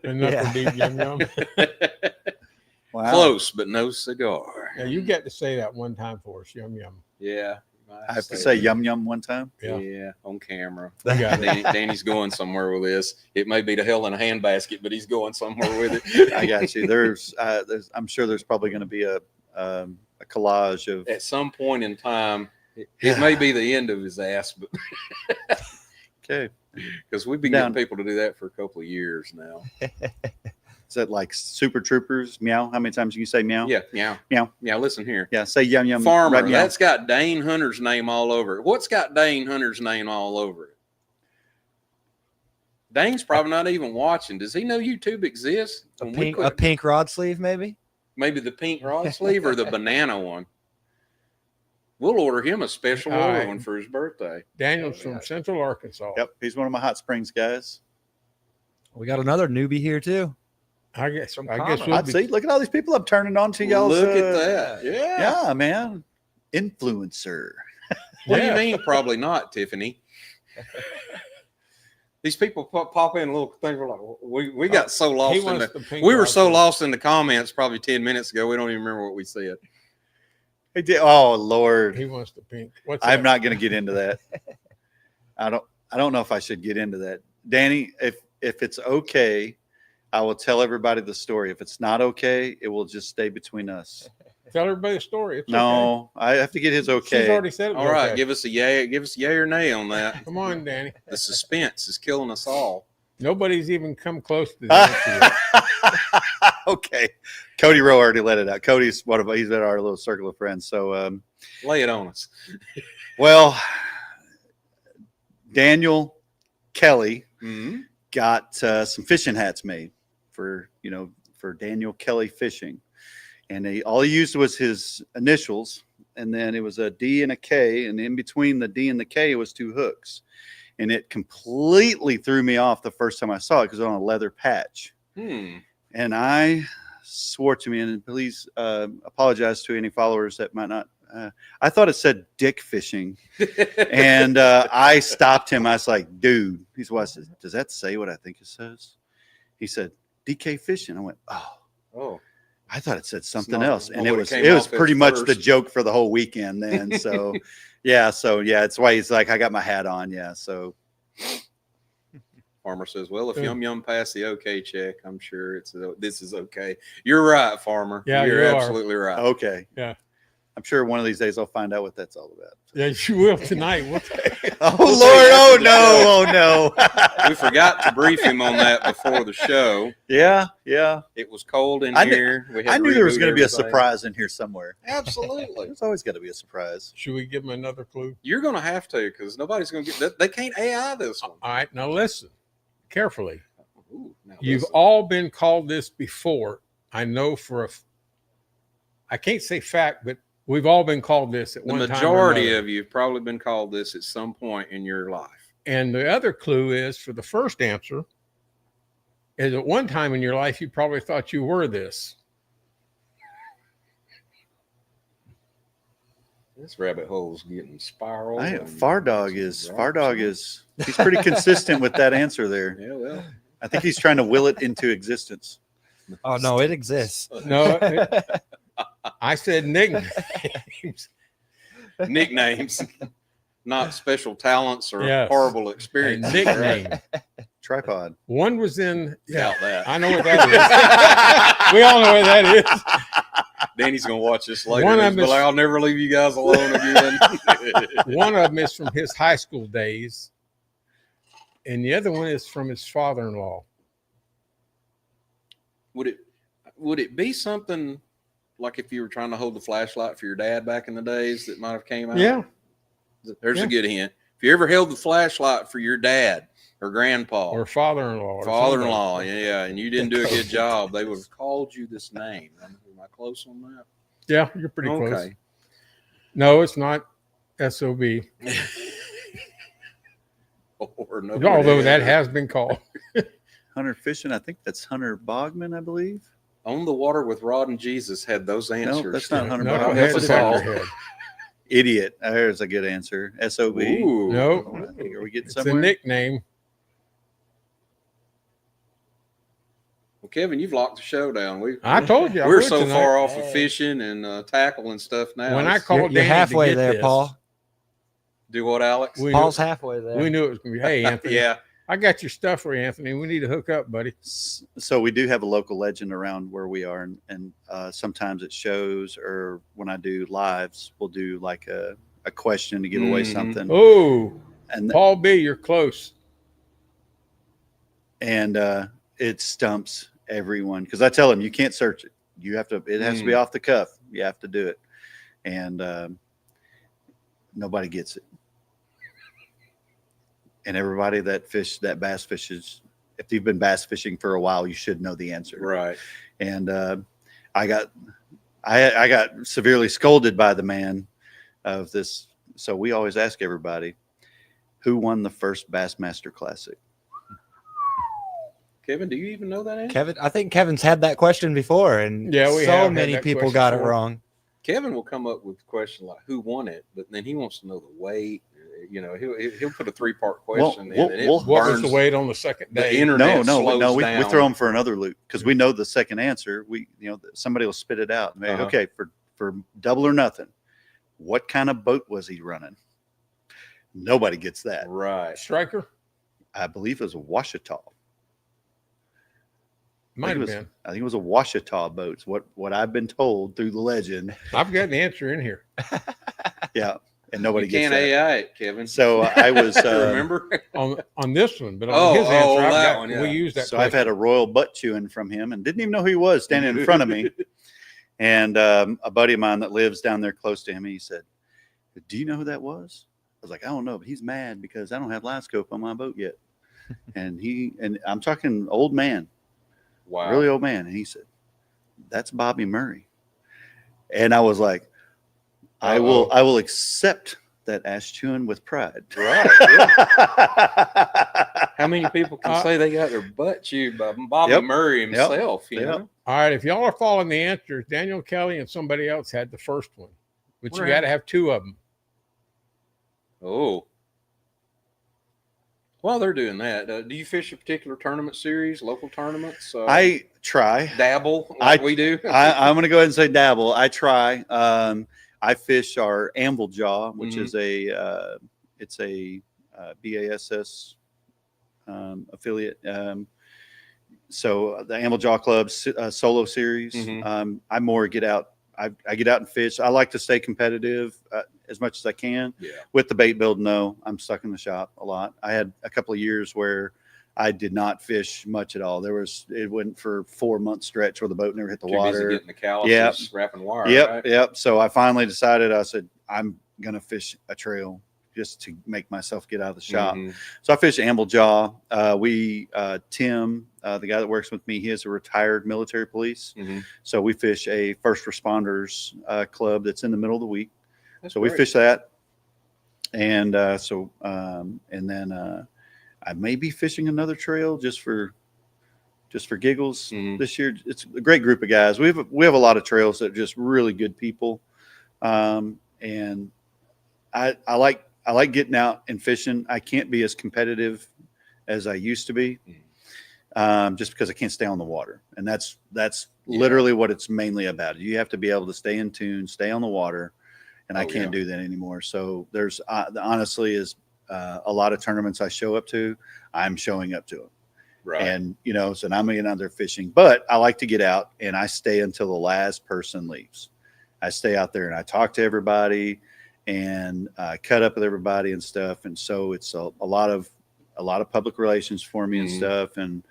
Enough Yeah. for deep yum yum. Wow. Close, but no cigar. Yeah, you get to say that one time for us, yum yum. Yeah. I have to say yum yum one time. Yeah. Yeah, on camera. You got it. Danny's going somewhere with this. It may be to hell in a handbasket, but he's going somewhere with it. I got you. There's I'm sure there's probably going to be a collage of. At some point in time, it may be the end of his ass, but Okay. because we've been Down. getting people to do that for a couple of years now. Is that like Super Troopers? Meow. How many times can you say meow? Yeah, meow, Meow. yeah. Listen here, Yeah. Say yum yum. Farmer. right, meow. That's got Dane Hunter's name all over it. What's got Dane Hunter's name all over it? Dane's probably not even watching. Does he know YouTube exists? A When we pink, quit- a pink rod sleeve, maybe. maybe the pink rod sleeve or the banana one. We'll order him a special All order right. one for his birthday. Daniel's from Central Arkansas. Yep. He's one of my Hot Springs guys. We got another newbie here too. I guess. From I guess Common. we'll I'd be. see. Look at all these people I'm turning on to y'all. Look at that. Yeah. Yeah, man. Influencer. What do Yeah. you mean? Probably not, Tiffany. These people pop in little things. We're like, we got so He lost in wants the. the pink. We were rod so sleeve. lost in the comments probably 10 minutes ago. We don't even remember what we said. He did. Oh Lord. He wants the pink. What's I'm that? not going to get into that. I don't know if I should get into that. Danny, if it's okay, I will tell everybody the story. If it's not okay, it will just stay between us. Tell everybody a story. It's No, I have to get his okay. She's okay. already said it. was All right, okay. give us a yay or nay on that. Come on, Danny. The suspense is killing us all. Nobody's even come close to that yet. Okay. Cody Rowe already let it out. Cody's he's at our little circle of friends. So Lay it on us. well, Daniel Kelly Mm-hmm. got some fishing hats made for Daniel Kelly Fishing, and all he used was his initials, and then it was a D and a K, and in between the D and the K was two hooks, and it completely threw me off the first time I saw it because it was on a leather patch, and I swore to me, and please apologize to any followers that might not. I thought it said dick fishing. And I stopped him. I was like, dude, he's what? I said, does that say what I think it says? He said, DK fishing. I went, Oh, I thought it said something not else. what And it it was came off as pretty much the first. joke for the whole weekend then. So yeah, it's why he's like, I got my hat on. Yeah. So Farmer says, well, if Good. Yum Yum passed the okay check, I'm sure this is okay. You're right, Farmer. Yeah, you're you are. absolutely right. okay. Yeah. I'm sure one of these days I'll find out what that's all about. Yeah, you will tonight. Oh We'll Lord! say after Oh no! Oh no! We forgot to brief him on that before the show. Yeah. It was cold in I knew- here. We had I to knew there was reboot going to be a everything. surprise in here somewhere. Absolutely. There's always got to be a surprise. Should we give them another clue? You're going to have to because nobody's going to get that. They can't AI this one. All right, now listen carefully. Ooh, now You've listen. all been called this before. I know I can't say fact, but we've all been called this at The one time. majority of you have probably been called this at some point in your life. And the other clue is for the first answer is at one time in your life you probably thought you were this. This rabbit hole's getting spiraled. Fardog is he's pretty consistent with that answer there. Yeah, well, I think he's trying to will it into existence. Oh no, it exists. No, I said nicknames. nicknames, not special talents or Yes. horrible A experiences. nickname. Tripod. One was in. Doubt that. I know what that is. We all know what that is. Danny's gonna watch this later. One and of he's them like, is- I'll never leave you guys alone again. One of them is from his high school days, and the other one is from his father-in-law. Would it be something like if you were trying to hold the flashlight for your dad back in the days that might have came out? Yeah. There's Yeah. a good hint. If you ever held the flashlight for your dad or grandpa or father-in-law. Or father-in-law. somebody. Yeah, and you didn't do a good job, they would have called you this name. Am I close on that? Yeah, you're pretty close. Okay. No, it's not SOB. Or no, Although that has been called. Hunter fishing. I think that's Hunter Bogman, I believe. On the Water with Rod and Jesus had those answers. that's not Hunter No, Bogman. head That's Peckerhead. Idiot. There's a good answer. SOB. Ooh. No, Are we getting it's somewhere? a nickname. Well, Kevin, you've locked the show down. I told you. I We're would so tonight. far off of fishing and tackle and stuff now. When I It's- called You're Danny halfway to get there, this, Paul. do what, Alex? We Paul's knew, halfway there. we knew it was going to be, hey, Anthony, Yeah. I got your stuff for you, Anthony. We need to hook up, buddy. So we do have a local legend around where we are, and sometimes at shows or when I do lives, we'll do like a question to give away Mhm. something. Oh, And Paul B., you're close. it stumps everyone because I tell them you can't search it. You have to. It has to be off the cuff. You have to do it, and nobody gets it. And everybody that bass fishes, if you've been bass fishing for a while, you should know the answer. Right. And I got severely scolded by the man of this. So we always ask everybody, who won the first Bassmaster Classic? Kevin, do you even know that answer? Kevin, I think Kevin's had that question before, and Yeah, we have so had many that people question got it before. wrong. Kevin will come up with a question like who won it, but then he wants to know the weight. You know, he'll put a 3-part question in, and it What was the burns weight on the second the day? internet. No. We down. throw them for another loop because we know the second answer. Somebody will spit it out. Maybe, okay, for double or nothing, what kind of boat was he running? Nobody gets that. Right. Striker? I believe it was a Washita. Might have been. I think it was a Washita boat. It's what I've been told through the legend. I've got the answer in here. Yeah, and nobody You gets can't that. AI it, Kevin. So I was remember. On this one, but on his answer, that one, yeah. we used that. So I've had a royal butt chewing from him and didn't even know who he was standing in front of me. And a buddy of mine that lives down there close to him, he said, "Do you know who that was?" I was like, "I don't know, but he's mad because I don't have live scope on my boat yet." and I'm talking old man, Wow. really old man. And he said, "That's Bobby Murray." And I was like, I will accept that ass chewing with pride. Right. How many people can say they got their butt chewed by Bobby Murray himself? You know? All right, if y'all are following the answers, Daniel Kelly and somebody else had the first one, but you Right. got to have two of them. Oh. While they're doing that, do you fish a particular tournament series, local tournaments? I try. Dabble like we do. I'm going to go ahead and say dabble. I try. I fish our Anvil Jaw, which is it's a BASS affiliate. So the Anvil Jaw Club solo series. I more get out. I get out and fish. I like to stay competitive as much as I can. Yeah. With the bait build, no, I'm stuck in the shop a lot. I had a couple of years where I did not fish much at all. It went for 4-month stretch where the boat never hit the Too water. busy getting the calluses, wrapping wire. Yep, Right? yep. So I finally decided. I said I'm gonna fish a trail just to make myself get out of the shop. So I fish Anvil Jaw. Tim, the guy that works with me, he is a retired military police. So we fish a first responders club that's in the middle of the week. That's so great. we fish that, and then I may be fishing another trail just for giggles this year. It's a great group of guys. We have a lot of trails that are just really good people, and I like getting out and fishing. I can't be as competitive as I used to be, just because I can't stay on the water, and that's literally what it's mainly about. You have to be able to stay in tune, stay on the water, and I can't do that anymore. So there's honestly is a lot of tournaments I show up to, I'm showing up to them. Right. And, so I'm getting out there fishing, but I like to get out and I stay until the last person leaves. I stay out there and I talk to everybody and cut up with everybody and stuff. And so it's a lot of public relations for me and stuff. And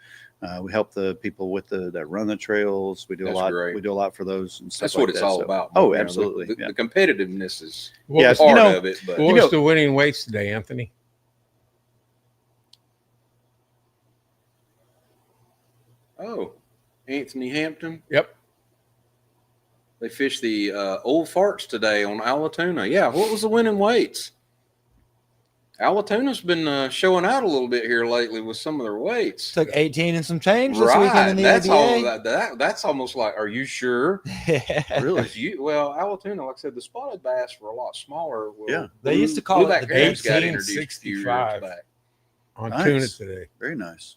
we help the people with that run the trails. We do a lot. Great. We do a lot for those and stuff. That's what like it's that. all So- about. Oh, absolutely. The competitiveness is What part of it. But What was the winning weights today, Anthony? Oh, Anthony Hampton. Yep. They fished the Old Farts today on Alatoona. Yeah, what was the winning weights? Alatoona's been showing out a little bit here lately with some of their weights. Took 18 and some change this weekend in the That's all ABA. that's almost like, are you sure? Really? Well, Alatoona, like I said, the spotted bass were a lot smaller. Well, Yeah. They used to call it Blueback the Herons got introduced a few years 1865. back. On Nice. tuna today. Very nice.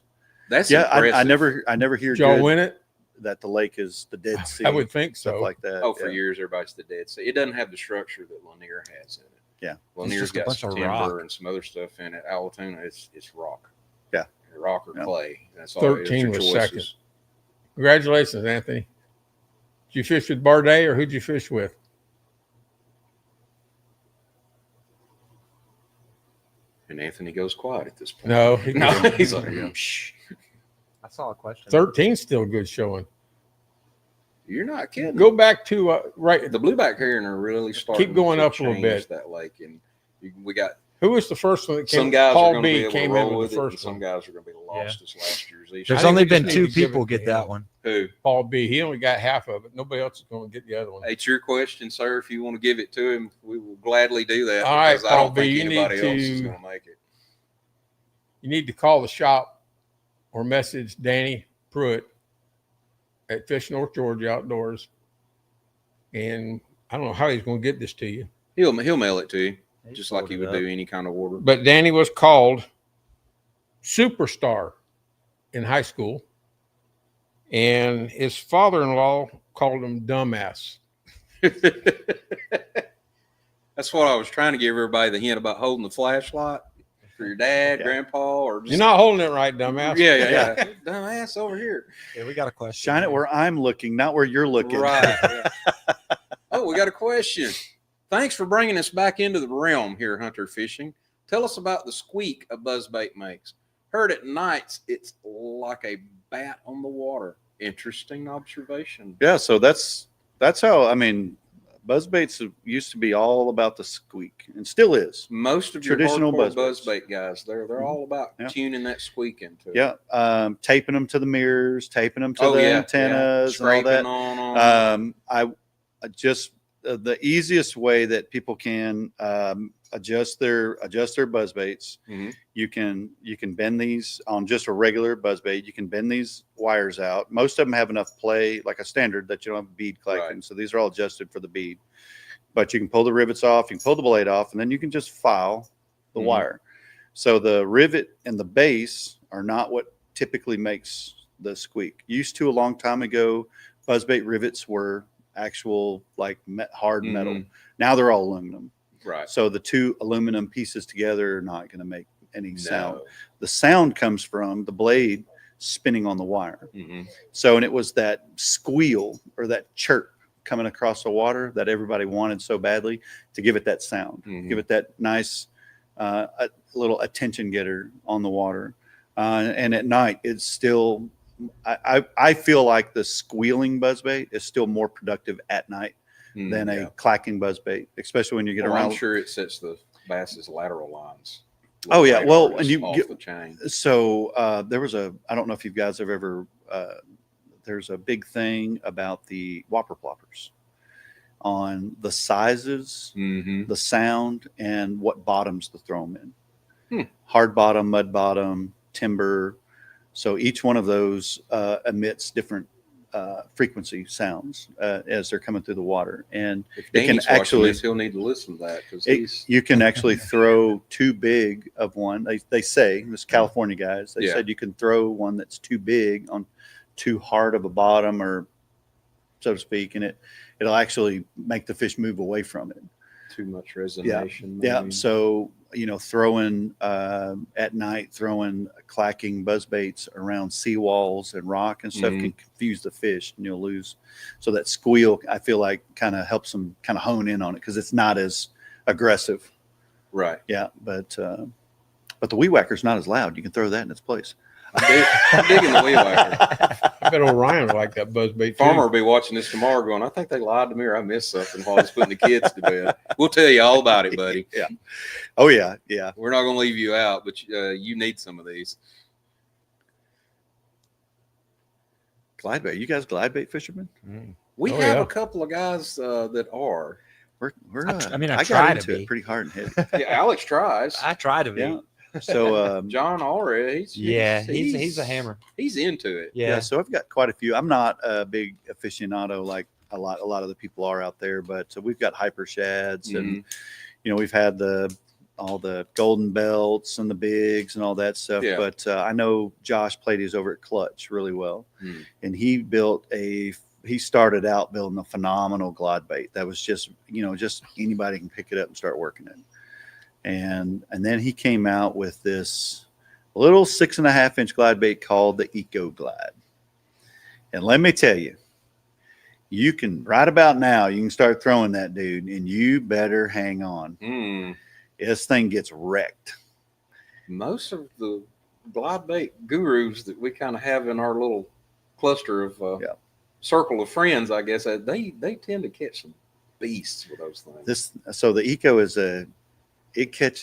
That's Yeah, impressive. I never hear Did y'all good win it? that the lake is the Dead Sea. I would think stuff so. like that. Oh, for yeah. years, everybody's the Dead Sea. It doesn't have the structure that Lanier has in it. Yeah. Lanier's just a got bunch some of timber rock. and some other stuff in it. Alatoona, it's rock. Yeah. Rock or Yeah. clay. That's all. 13 was second. Congratulations, Anthony. Did you fish with Bardet or who'd you fish with? And Anthony goes quiet at this point. No, He's like, shh. I saw a question. 13's still a good showing. You're not kidding. Go back to right. The blueback heron are really starting. Keep going to up a little change bit. That lake, and we got Who was the first one that came? some guys are Paul going to be B able came to in roll with with the it, and first some one. guys are going to be lost this last year's. There's think only we been just two need to give people it get to that him. one. Who? Paul B. He only got half of it. Nobody else is going to get the other one. It's your question, sir. If you want to give it to him, we will gladly do that. All right, because I Paul don't B, think you anybody need else is to- going to make it. You need to call the shop or message Danny Pruitt at Fish North Georgia Outdoors. And I don't know how he's going to get this to you. He'll mail it to you, just like he would do. do any kind of order. But Danny was called superstar in high school. And his father-in-law called him dumbass. That's what I was trying to give everybody the hint about holding the flashlight for your dad, Yeah. grandpa, or just You're not holding it right, dumbass. yeah. Dumbass over here. Yeah, we got a question. Shine it where I'm looking, not where you're looking. Right. Yeah. Oh, we got a question. Thanks for bringing us back into the realm here, hunter fishing. Tell us about the squeak a buzzbait makes. Heard at nights, it's like a bat on the water. Interesting observation. Yeah, so that's how, I mean, buzzbaits used to be all about the squeak and still is. Most of your Traditional hardcore buzzbaits. buzzbait guys, they're all about Yeah. tuning that squeak into it. Yeah, taping them to the mirrors, taping them to Oh, the yeah, antennas, and all Scraping that. on. I just the easiest way that people can adjust their buzzbaits. Mhm. You can bend these on just a regular buzzbait. You can bend these wires out. Most of them have enough play, like a standard, that you don't have bead collecting. Right. So these are all adjusted for the bead. But you can pull the rivets off. You can pull the blade off, and then you can just file the Mhm. wire. So the rivet and the base are not what typically makes the squeak. Used to a long time ago, buzzbait rivets were actual like hard metal. Mhm. Now they're all aluminum. Right. So the two aluminum pieces together are not going to make any sound. No. The sound comes from the blade spinning on the wire. Mhm. So, and it was that squeal or that chirp coming across the water that everybody wanted so badly to give it that sound, Mhm. give it that nice a little attention getter on the water. And at night, it's still, I feel like the squealing buzzbait is still more productive at night than Yeah. a clacking buzzbait, especially when you get Well, around. I'm sure it sets the bass's lateral lines. Oh, yeah. Radar Well, is and you off get- the chain. So there was I don't know if you guys have ever, there's a big thing about the whopper ploppers on the sizes, Mm-hmm. the sound, and what bottoms to throw them in. Hmm. Hard bottom, mud bottom, timber. So each one of those emits different frequency sounds as they're coming through the water. And If it can Danny's watching actually- this, he'll need to listen to that because you can actually throw too big of one. They say, this California guys, they Yeah. said you can throw one that's too big on too hard of a bottom, or so to speak, and it'll actually make the fish move away from it. too much resonation. Yeah. maybe. So, throwing at night, throwing clacking buzzbaits around seawalls and rock and stuff can confuse the fish, and you'll lose. So that squeal, I feel like, kind of helps them kind of hone in on it because it's not as aggressive. Right. Yeah. But the weed whacker's not as loud. You can throw that in its place. I'm digging the weed whacker. I bet Orion would like that buzzbait. too. Farmer will be watching this tomorrow going, I think they lied to me or I missed something while I was putting the kids to bed. We'll tell you all about it, buddy. Yeah. Oh, yeah. Yeah. We're not going to leave you out, but you need some of these. Glide bait. You guys glide bait fishermen? We Oh, have yeah. a couple of guys that are. I I try got to into be. it pretty hard and heavy. Yeah, Alex tries. I try to be. Yeah. So John already. He's a hammer. He's into it. yeah, Yeah. so I've got quite a few. I'm not a big aficionado like a lot of the people are out there, but so we've got hyper shads and we've had all the golden belts and the bigs and all that stuff. Yeah. But I know Josh played his over at Clutch really well, and he started out building a phenomenal glide bait that was just anybody can pick it up and start working it. And then he came out with this little 6.5-inch glide bait called the Eco Glide. And let me tell you, you can right about now, you can start throwing that dude, and you better hang on. This thing gets wrecked. Most of the glide bait gurus that we kind of have in our little cluster of circle of friends, I guess, they tend to catch some beasts with those things. So the Eco is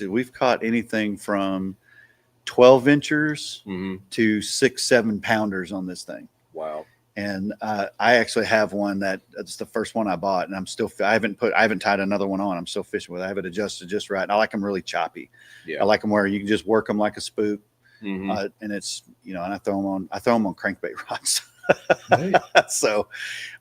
we've caught anything from 12 inchers to 6-7 pounders on this thing. Wow. And I actually have one that's the first one I bought, and I haven't tied another one on. I'm still fishing with it. I have it adjusted just right. And I like them really choppy. Yeah. I like them where you can just work them like a spook. Mm-hmm. And it's, and I throw them on crankbait rods. Hey. So,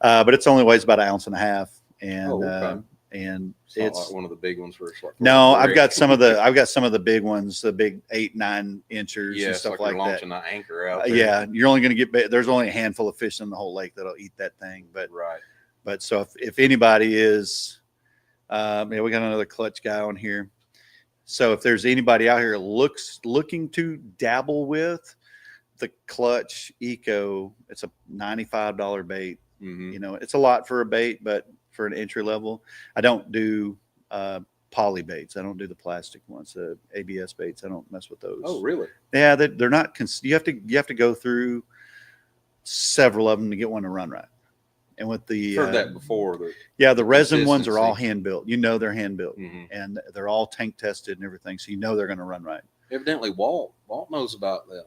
but it's only weighs about 1.5 ounces. And, okay. And it's not like one of the big ones where it's like no, I've got some of the big ones, the big 8-9 inchers and stuff like that. Launching the anchor out there. Yeah, you're only going to get there's only a handful of fish in the whole lake that'll eat that thing. But so if anybody is, we got another Clutch guy on here. So if there's anybody out here looking to dabble with the Clutch Eco, it's a $95 bait. It's a lot for a bait, but for an entry level, I don't do poly baits. I don't do the plastic ones, the ABS baits. I don't mess with those. Oh, really? Yeah, they're not. You have to go through several of them to get one to run right. And with the heard that before. The resin ones are all hand built. They're hand built, Mm-hmm. and they're all tank tested and everything, so they're going to run right. Evidently, Walt knows about that.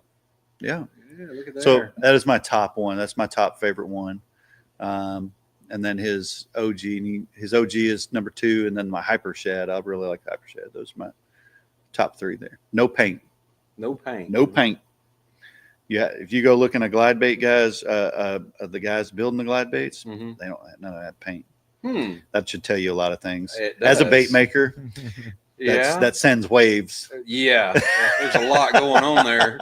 Yeah. Yeah, look at that. So that is my top one. That's my top favorite one. And then his OG, his OG is number 2, and then my hyper shad. I really like hyper shad. Those are my top 3 there. No paint. No paint. No paint. Yeah, if you go looking at glide bait guys, the guys building the glide baits, they don't have none of that paint. That should tell you a lot of things. As a bait maker, that sends waves. Yeah, there's a lot going on there.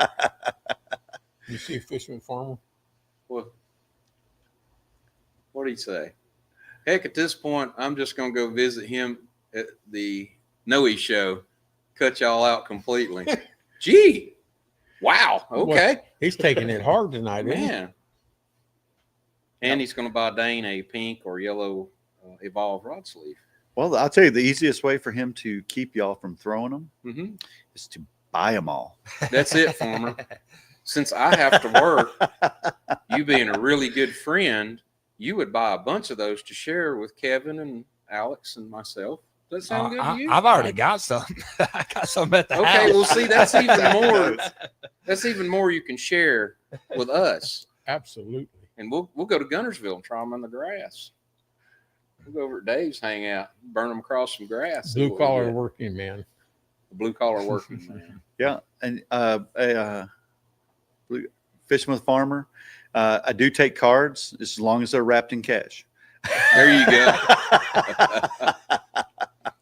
You see a fisherman farmer? What did he say? Heck, at this point, I'm just going to go visit him at the Noe show, cut y'all out completely. Gee, wow. Okay. Well, he's taking it hard tonight, isn't he? Man. And he's going to buy Dane a pink or yellow Evolve rod sleeve. Well, I'll tell you, the easiest way for him to keep y'all from throwing them is to buy them all. That's it, Farmer. Since I have to work, you being a really good friend, you would buy a bunch of those to share with Kevin and Alex and myself. Does that sound good to you? I've already got some. I got some at the house. Okay, well, see, that's even more. That's even more you can share with us. Absolutely. And we'll go to Gunnersville and try them in the grass. We'll go over at Dave's, hang out, burn them across some grass. Blue collar working man. The blue collar working man. Yeah, and fishing with farmer. I do take cards as long as they're wrapped in cash. There you go.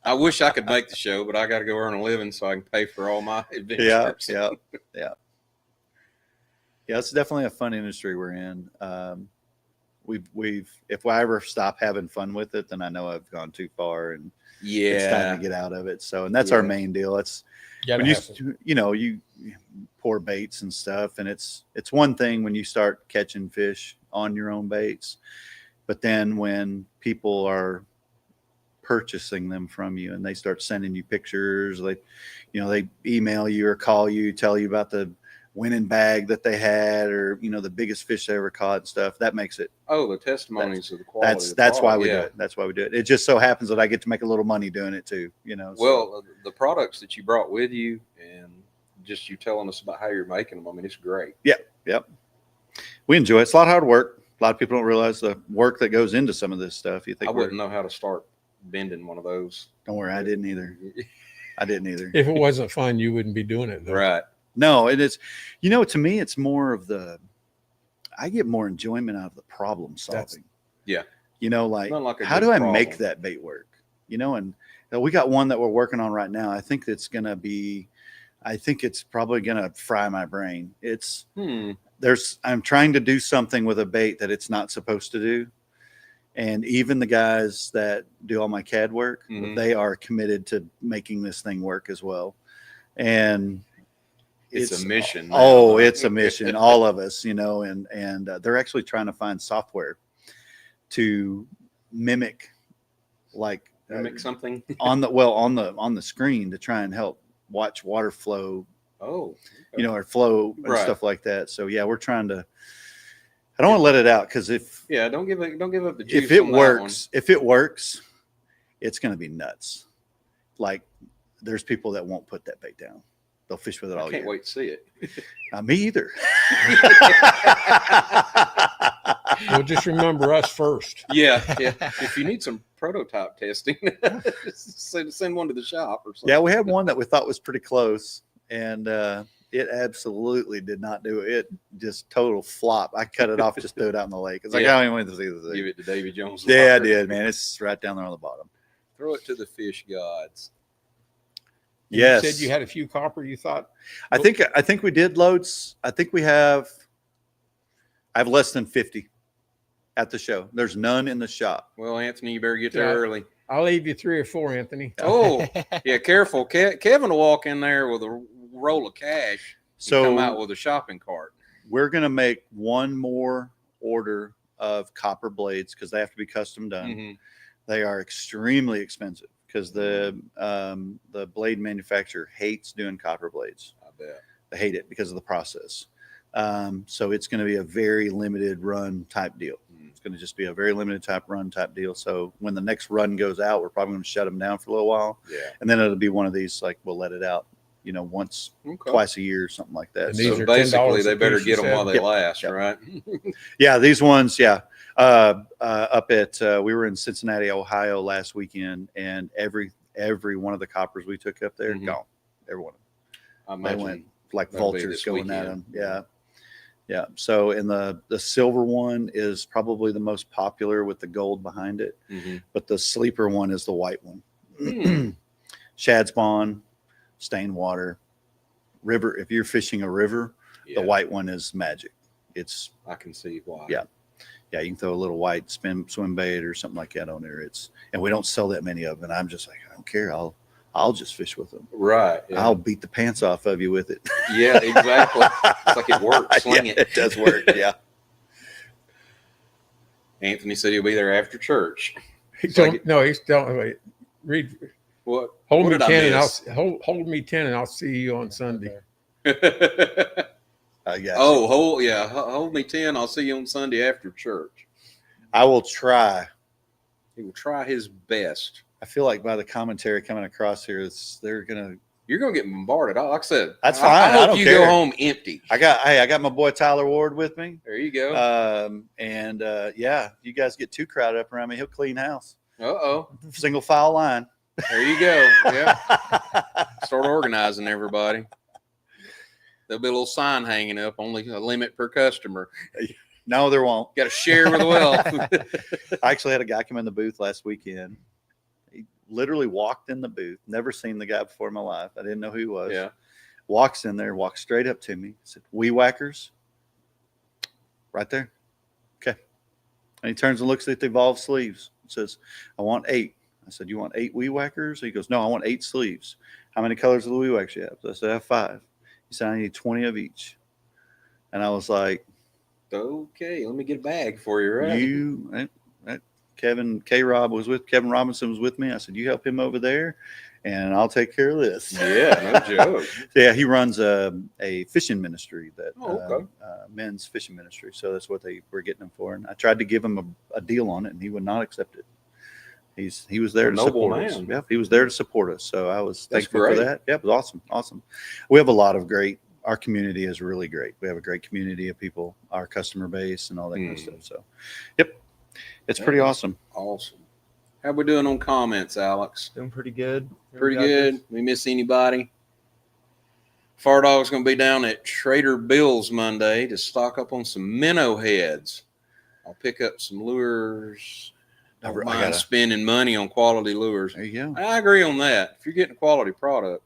I wish I could make the show, but I got to go earn a living so I can pay for all my adventures. Yeah. It's definitely a fun industry we're in. We've if I ever stop having fun with it, then I know I've gone too far and it's time to get out of it. So, and that's our main deal. It's when you pour baits and stuff, and it's one thing when you start catching fish on your own baits, but then when people are purchasing them from you and they start sending you pictures, they email you or call you, tell you about the winning bag that they had, or the biggest fish they ever caught and stuff, that makes it the testimonies of the quality. That's why we do it. That's why we do it. It just so happens that I get to make a little money doing it too, Well, the products that you brought with you and just you telling us about how you're making them, I mean, it's great. Yep. We enjoy it. It's a lot of hard work. A lot of people don't realize the work that goes into some of this stuff. You think I wouldn't know how to start bending one of those. Don't worry, I didn't either. I didn't either. If it wasn't fun, you wouldn't be doing it, though. Right. No, it is. You know, to me, it's more of I get more enjoyment out of the problem solving. Yeah. You know, like a how good do I problem. make that bait work? You know, and we got one that we're working on right now. I think it's probably going to fry my brain. I'm trying to do something with a bait that it's not supposed to do. And even the guys that do all my CAD work, they are committed to making this thing work as well. And it's a mission. Oh, it's a mission. All of us, you know, and they're actually trying to find software to mimic something on the screen to try and help watch water flow. Oh, okay. You know, or flow and Right. stuff like that. So yeah, we're trying to. I don't want to let it out because don't give up the juice. if it on that works, it's going to be nuts. Like there's people that won't put that bait down. They'll fish with it all one. I can't year. wait to see it. Me either. Well, just remember us first. Yeah. If you need some prototype testing, send one to the shop or something. Yeah, we had one that we thought was pretty close, and it absolutely did not do it. It just total flop. I cut it off, just threw it out in the lake. It's like, I don't even want to see the thing. Give it to Davy Jones. Yeah, I locker. did, man. It's right down there on the bottom. Throw it to the fish gods. Yes. You said you had a few copper, you thought? I think we did loads. I think I have less than 50 at the show. There's none in the shop. Well, Anthony, you better get there Yeah. early. I'll leave you 3 or 4, Anthony. Oh, yeah, careful. Kevin will walk in there with a roll of cash and So come out with a shopping cart. we're going to make one more order of copper blades because they have to be custom done. Mhm. They are extremely expensive because the blade manufacturer hates doing copper blades. I bet. They hate it because of the process. So it's going to be a very limited run type deal. It's going to just be a very limited run type deal. So when the next run goes out, we're probably going to shut them down for a little while. Yeah. And then it'll be one of these, like we'll let it out, you know, once, twice a year, something like that. And these So are basically, $10 they a better piece, get you them while said? they last, right? Yeah, these ones, yeah. Up at we were in Cincinnati, Ohio last weekend, and every one of the coppers we took up there, gone. Every one. I They imagine went like that'll be vultures this going at weekend. them. Yeah. So, and the silver one is probably the most popular with the gold behind it, Mhm. but the sleeper one is the white one. Hmm. Shad spawn, stained water, river. If you're fishing a river, Yeah, the white one is magic. It's I can see why. Yeah. you can throw a little white swim bait or something like that on there. And we don't sell that many of them. And I'm just like, I don't care. I'll just fish with them. Right. Yeah. I'll beat the pants off of you with it. Yeah, exactly. It's like it works. Sling Yeah, it. it does work. Yeah. Anthony said he'll be there after church. He's So I no, he's don't wait. Read. What? Hold What me did I 10, and miss? hold me 10, and I'll see you on Sunday. Yeah. Oh, hold me 10. I'll see you on Sunday after church. I will try. He will try his best. I feel like by the commentary coming across here, they're gonna. You're gonna get bombarded. Like I said, That's I fine. I hope don't you care. go home empty. I got my boy Tyler Ward with me. There you go. Yeah, you guys get too crowded up around me, he'll clean house. Uh-oh. Single file line. There you go. Yeah. Start organizing everybody. There'll be a little sign hanging up, only a limit per customer. No, there won't. Got to share with the wealth. I actually had a guy come in the booth last weekend. He literally walked in the booth. Never seen the guy before in my life. I didn't know who he was. Yeah. Walks in there, walks straight up to me. Said, "Weed whackers." Right there. Okay. And he turns and looks at the evolved sleeves. Says, "I want 8." I said, "You want 8 weed whackers?" He goes, "No, I want 8 sleeves." "How many colors of the weed whackers you have?" So I said, "I have 5." He said, "I need 20 of each." And I was like, Okay, let me get a bag for you, right? Kevin Robinson was with me. I said, "You help him over there and I'll take care of this." Yeah, no joke. Yeah, he runs a fishing ministry that Okay. men's fishing ministry. So that's what they were getting him for. And I tried to give him a deal on it, and he would not accept it. He was there to Noble support us. man. Yep, he was there to support us. So I was That's thankful for great. that. Yeah, it was awesome. We have a lot of great our community is really great. We have a great community of people, our customer base, and all that kind of stuff. So, yep, it's pretty awesome. Awesome. How we doing on comments, Alex? Doing pretty good. Pretty good. We miss anybody? Far Dog's going to be down at Trader Bill's Monday to stock up on some minnow heads. I'll pick up some lures. Don't mind spending money on quality lures. There you go. I agree on that. If you're getting a quality product,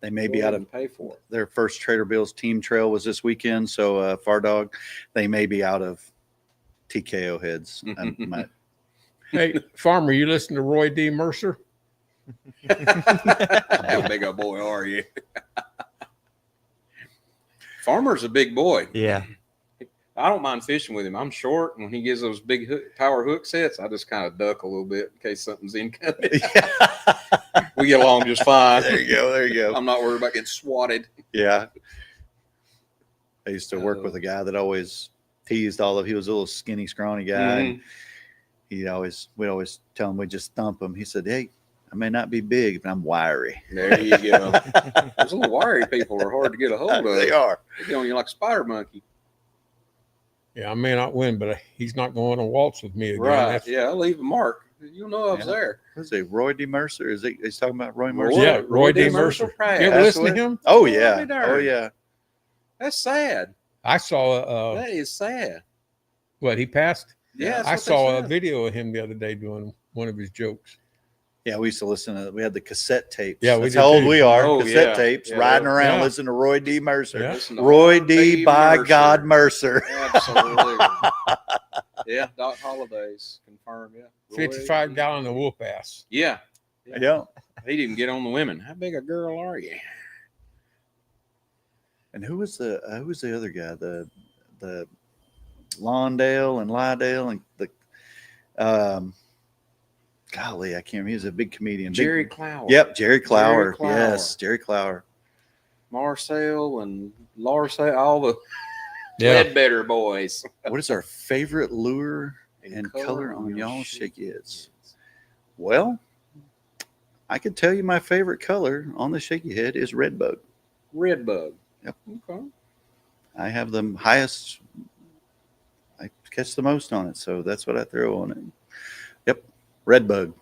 they may be out of pay for it. Their first Trader Bill's team trail was this weekend, so Far Dog, they may be out of TKO heads. Hey, Farmer, you listen to Roy D. Mercer? How big a boy are you? Farmer's a big boy. Yeah. I don't mind fishing with him. I'm short, and when he gives those big power hook sets, I just kind of duck a little bit in case something's incoming. We get along just fine. There you go. There you go. I'm not worried about getting swatted. Yeah. I used to work with a guy that always teased he was a little skinny, scrawny guy. And we'd always tell him we'd just thump him. He said, "Hey, I may not be big, but I'm wiry." There you go. Those little wiry people are hard to get a hold of. They are. They get on you like a spider monkey. Yeah, I may not win, but he's not going to waltz with me again. Right. Yeah, I'll leave a mark. You know I was there. What's it, Roy D. Mercer? He's talking about Roy Mercer? Yeah, Roy D. Mercer. Pratt. You ever listen to him? Oh, yeah. Oh, yeah. That's sad. I saw that is sad. What, he passed? Yeah, I saw a video of him the other day doing one of his jokes. Yeah, we used to listen to. We had the cassette tapes. Yeah, that's how old we are. Oh, cassette tapes, yeah, riding around, listening to Roy D. Mercer. Yeah. Roy D. by Mercer. God Mercer. Absolutely. Yeah, Doc Holiday's confirmed. Yeah, 55-gallon of whoop ass. Yeah. Yeah. He didn't get on the women. How big a girl are you? And who was the other guy? The Lawndale and Lydale and the golly, I can't remember. He was a big comedian. Jerry Clower. Yep, Jerry Clower. Jerry Clower. Yes, Jerry Clower. Marcel and Larsay, all the Yeah. Ledbetter boys. What is our favorite lure and color on y'all shaky heads? Well, I could tell you my favorite color on the shaky head is red bug. Red bug. Yep. Okay. I have the highest. I catch the most on it, so that's what I throw on it. Yep, red bug.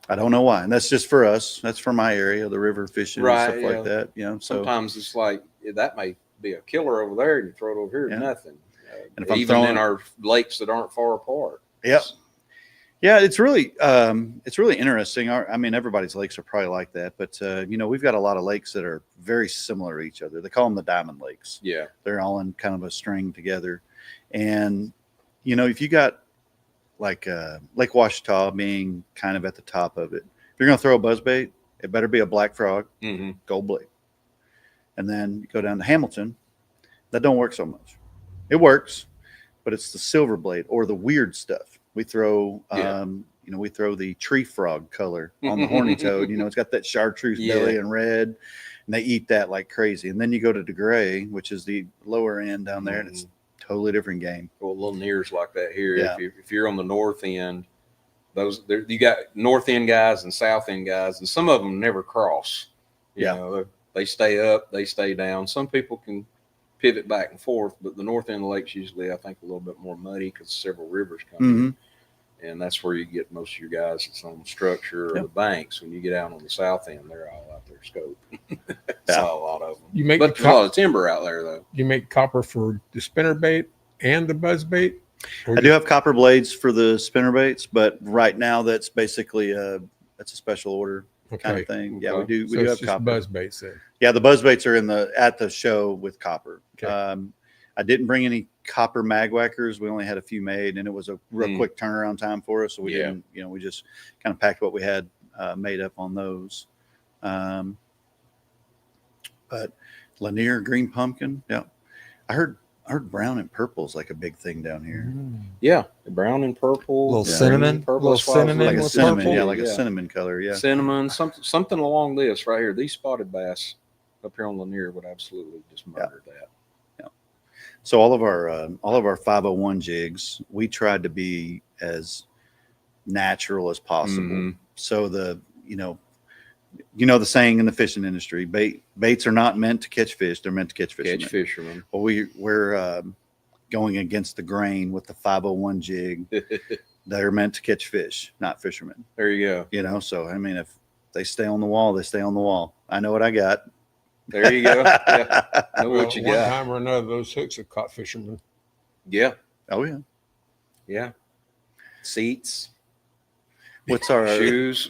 I don't know why, and that's just for us. That's for my area, the river fishing and stuff like that. You know, so sometimes it's like that may be a killer over there, and you throw it over here, nothing. And if I'm even throwing in our lakes that aren't far apart. Yep. Yeah, it's really interesting. I mean, everybody's lakes are probably like that, but we've got a lot of lakes that are very similar to each other. They call them the diamond lakes. Yeah, they're all in kind of a string together, and if you got like Lake Ouachita being kind of at the top of it, if you're going to throw a buzzbait, it better be a black frog, gold blade, and then you go down to Hamilton. That don't work so much. It works, but it's the silver blade or the weird stuff. We throw, we throw the tree frog color on the horny toad. It's got that chartreuse belly and red, and they eat that like crazy. And then you go to the gray, which is the lower end down there, and it's a totally different game. Well, little nears like that here. Yeah. If you're on the north end, you got north end guys and south end guys, and some of them never cross. You know, they stay up, they stay down. Some people can pivot back and forth, but the north end of the lake's usually, I think, a little bit more muddy because several rivers come in, and that's where you get most of your guys. It's on the structure or the banks. When you get out on the south end, they're all out there scoping. Saw a lot of them. But there's a lot of timber out there, though. You make copper for the spinnerbait and the buzzbait? I do have copper blades for the spinnerbaits, but right now that's basically that's a special order kind of thing. Yeah, we do have copper buzzbaits then. Yeah, the buzzbaits are at the show with copper. Okay. I didn't bring any copper mag whackers. We only had a few made, and it was a real quick turnaround time for us. So we didn't, we just kind of packed what we had made up on those. But Lanier green pumpkin, I heard brown and purple is like a big thing down here. Yeah, the brown and purple, little cinnamon, purple, little cinnamon, like a cinnamon, purple. like a cinnamon color, cinnamon, something along this right here. These spotted bass up here on Lanier would absolutely just murder that. Yeah. So all of our 501 jigs, we tried to be as natural as possible. So you know the saying in the fishing industry, baits are not meant to catch fish; they're meant to catch fishermen. Catch fishermen. Well, we're going against the grain with the 501 jig. They're meant to catch fish, not fishermen. There you go. You know, so I mean, if they stay on the wall, they stay on the wall. I know what I got. There you go. Yeah. Know Well, what you one got. time or another, those hooks have caught fishermen. Yeah. Oh yeah. Yeah. Seats. What's our Shoes.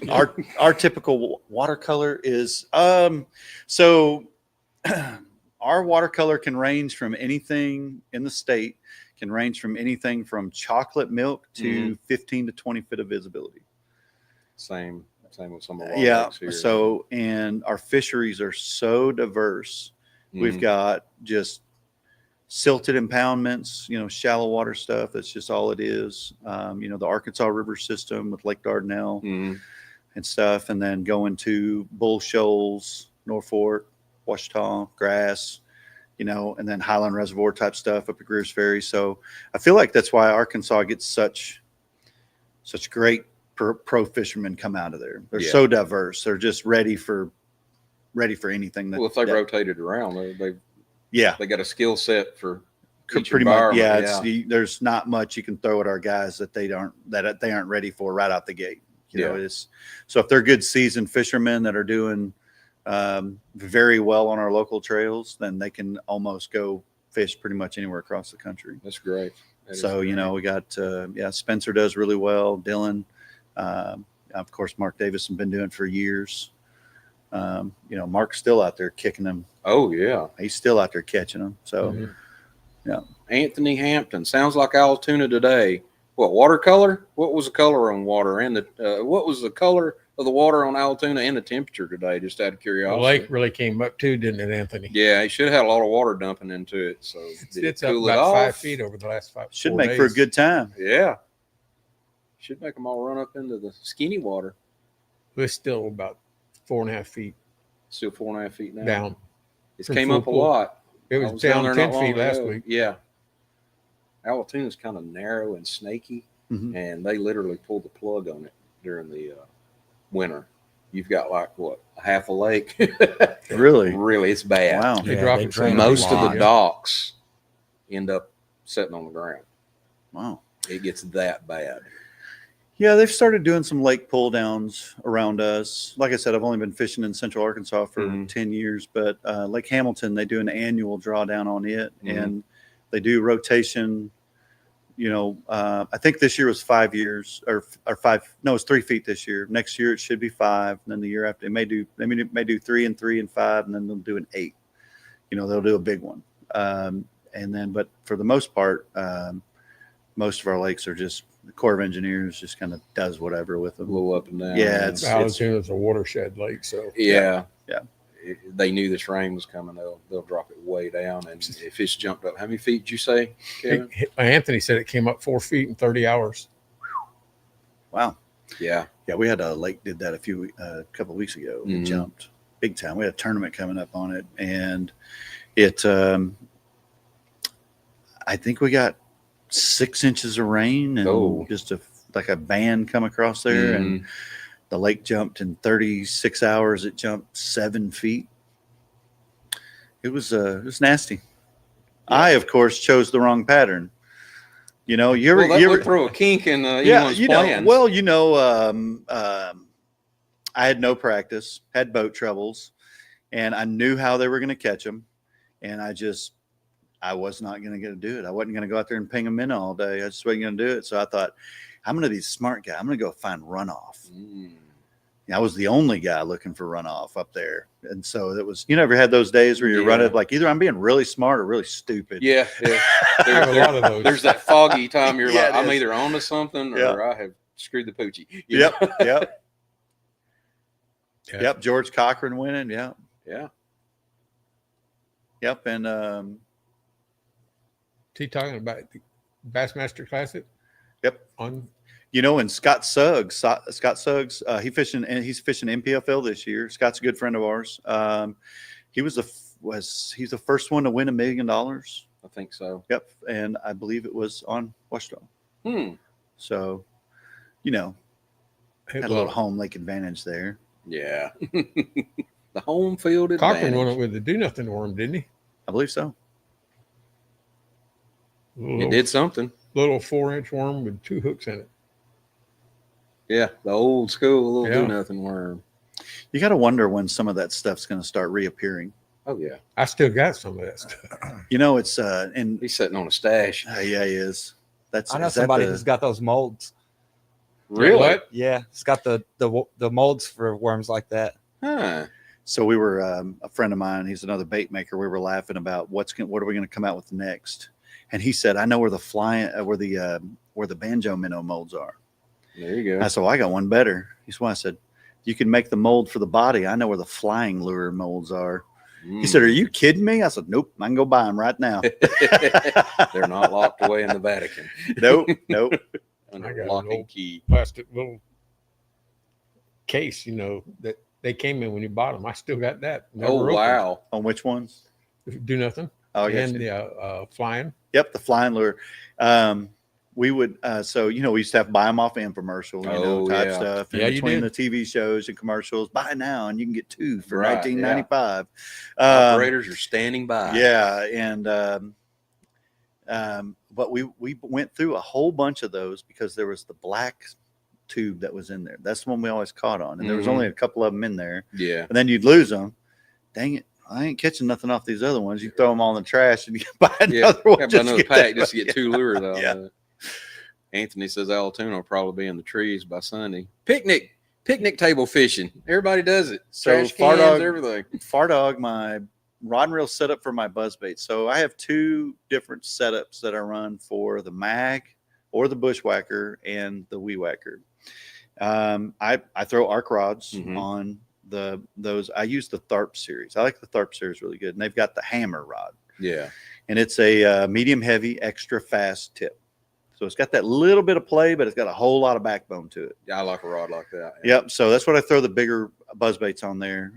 our typical watercolor is so our watercolor can range from anything in the state, can range from anything from chocolate milk to 15 to 20 feet of visibility. Same with some of our Yeah. lakes here. So, and our fisheries are so diverse. We've got just silted impoundments, you know, shallow water stuff. That's just all it is. You know, the Arkansas River system with Lake Dardanelle and stuff. And then going to Bull Shoals, Norfolk, Ouachita, Grass, you know, and then Highland Reservoir type stuff up at Greer's Ferry. So I feel like that's why Arkansas gets such great pro fishermen come out of there. They're so diverse. They're just ready for anything. Well, if they rotated around, they got a skill set for each pretty much. environment. Yeah, there's not much you can throw at our guys that they aren't ready for right out the gate. You know, it's so if they're good seasoned fishermen that are doing very well on our local trails, then they can almost go fish pretty much anywhere across the country. That's great. So, you know, we got, Spencer does really well. Dylan, of course, Mark Davis has been doing it for years. You know, Mark's still out there kicking them. Oh yeah. He's still out there catching them. So, yeah. Anthony Hampton sounds like Altoona today. What watercolor? What was the color on water and what was the color of the water on Altoona and the temperature today? Just out of curiosity. The lake really came up too, didn't it, Anthony? Yeah, he should have had a lot of water dumping into it. So it's up about 5 feet over the last 4 Should make days. for a good time. Yeah. Should make them all run up into the skinny water. It's still about 4.5 feet Still 4.5 feet now. down. It from came full up a pool. lot. It I was down down there 10 not long feet last ago. week. Yeah. Altoona's kind of narrow and snaky, and they literally pulled the plug on it during the winter. You've got like what, half a lake? Really? Really, it's bad. Wow. They Yeah, drop they it drain some Most of the lot. docks end up sitting on the ground. Wow. It gets that bad. Yeah, they've started doing some lake pull downs around us. Like I said, I've only been fishing in Central Arkansas for 10 years, but Lake Hamilton, they do an annual drawdown on it, and they do rotation. You know, I think this year was 5 years or 5. No, it's 3 feet this year. Next year it should be 5. And then the year after, they may do 3 and 3 and 5, and then they'll do an 8. You know, they'll do a big one. And then, but for the most part, most of our lakes are just the Corps of Engineers just kind of does whatever with them. A little up and down. Yeah, Altoona is a watershed lake, so Yeah. They knew this rain was coming. They'll drop it way down, and if it's jumped up, how many feet did you say, Kevin? Anthony said it came up 4 feet in 30 hours. Wow. Yeah. Yeah, we had a lake did that a couple of weeks ago. It jumped big time. We had a tournament coming up on it, and it I think we got 6 inches of rain and just like a band come across there, and the lake jumped in 36 hours. It jumped 7 feet. It was nasty. Yeah. I, of course, chose the wrong pattern. You know, you ever throw a kink in anyone's plans. I had no practice, had boat troubles, and I knew how they were going to catch them, and I was not going to do it. I wasn't going to go out there and ping them in all day. I just wasn't going to do it. So I thought, I'm going to be a smart guy. I'm going to go find runoff. I was the only guy looking for runoff up there. And so it was, you ever had those days where you're running like either I'm being really smart or really stupid. Yeah. I have a lot of those. There's that foggy time you're Yeah, like, I'm either onto something or I have screwed the poochie. Yep. George Cochran winning. Yeah. Yep. And is he talking about the Bassmaster Classic? Yep. And Scott Suggs, he's fishing MPFL this year. Scott's a good friend of ours. He's the first one to win $1 million. I think so. Yep. And I believe it was on Ouachita. So, had a little home lake advantage there. Yeah. The home field Cochran won it advantage. with the do nothing worm, didn't he? I believe so. It did something. Little 4-inch worm with 2 hooks in it. Yeah, the old school little Yeah. do nothing worm. You got to wonder when some of that stuff's going to start reappearing. Oh yeah, I still got some of that stuff. You know, it's and he's sitting on a stash. yeah, he is. That's I know is that somebody the- who's got those molds. Really? What? Yeah, it's got the molds for worms like that. Huh. So we were a friend of mine. He's another bait maker. We were laughing about what are we going to come out with next, and he said, "I know where the banjo minnow molds are." There you I go. said, well, I got one better. He said, I said, you can make the mold for the body. I know where the flying lure molds are. He said, are you kidding me? I said, nope, I can go buy them right now. They're not locked away in the Vatican Nope. I under got lock an and old- key. Plastic little case, that they came in when you bought them. I still got that. Never Oh opened. wow. On which ones? Do nothing. Oh, I got And you. the flying. Yep, the flying lure. We would, we used to have to buy them off infomercial, Oh, type yeah. stuff. Yeah, In you between did. the TV shows and commercials, buy now and you can get 2 for Right, $19.95. Operators are standing by. Yeah, and but we went through a whole bunch of those because there was the black tube that was in there. That's the one we always caught on, and there was Mhm. only a couple of them in there, Yeah. and then you'd lose them. Dang it! I ain't catching nothing off these other ones. You throw them all in the trash and you buy Yeah. another one. Have just another to pack that just to one. get 2 lures out Yeah. of it. Anthony says Altoona will probably be in the trees by Sunday. Picnic table fishing. Everybody does it. So Trash Far cans, Dog- everything. Far Dog, my rod and reel setup for my buzzbait. So I have 2 different setups that I run for the mag or the bushwhacker and the wee whacker. I throw arc rods Mhm. on those. I use the Tharp series. I like the Tharp series really good, and they've got the hammer rod, Yeah. and it's a medium heavy, extra fast tip. So it's got that little bit of play, but it's got a whole lot of backbone to it. Yeah, I like a rod like that. Yep. So that's what I throw the bigger buzz baits on there.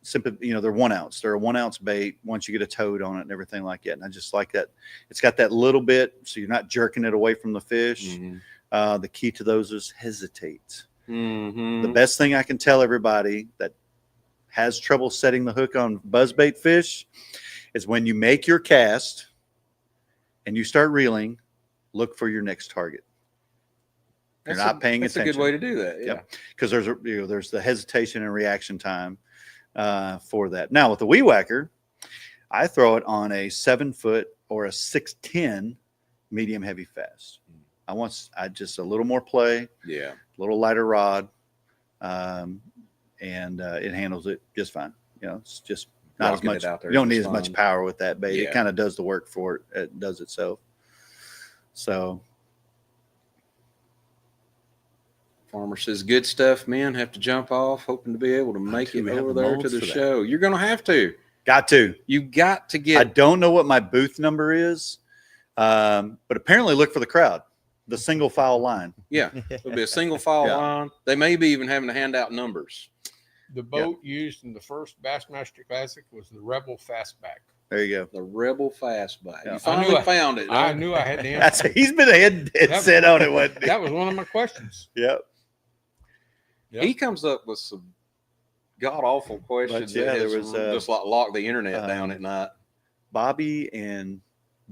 Simply, they're 1 ounce. They're a 1 ounce bait once you get a toad on it and everything like that. And I just like that. It's got that little bit, so you're not jerking it away from the fish. Mm-hmm. The key to those is hesitate. Mm-hmm. The best thing I can tell everybody that has trouble setting the hook on buzzbait fish is when you make your cast and you start reeling, look for your next target. You're not paying That's attention. a good way to do that. Yeah. Yep. Because there's the hesitation and reaction time for that. Now with the wee whacker, I throw it on a 7-foot or a 6'10" medium heavy fast. I just a little more play, Yeah. a little lighter rod, and it handles it just fine. It's just not Rocking as it much. out there You don't is need as much fun. power with that bait. Yeah. It kind of does the work for it. It does itself. So Farmer says, good stuff, men. Have to jump off, hoping to be able to make Do it we have over the there to molds the for that? show. You're going to have to. got to. You got to I get. don't know what my booth number is, but apparently look for the crowd, the single file line. Yeah. It'll be a single file Yeah. line. They may be even having to hand out numbers. The boat used in the first Bassmaster Classic was the Rebel Fastback. There you go. The Rebel Fastback. Yeah. You finally I- found it. I huh? knew I had the answer. He's been ahead set on it. Wasn't he? That was one of my questions. Yep. Yep. He comes up with some god awful questions. But, yeah, that there has was, just like lock the internet down at night. Bobby and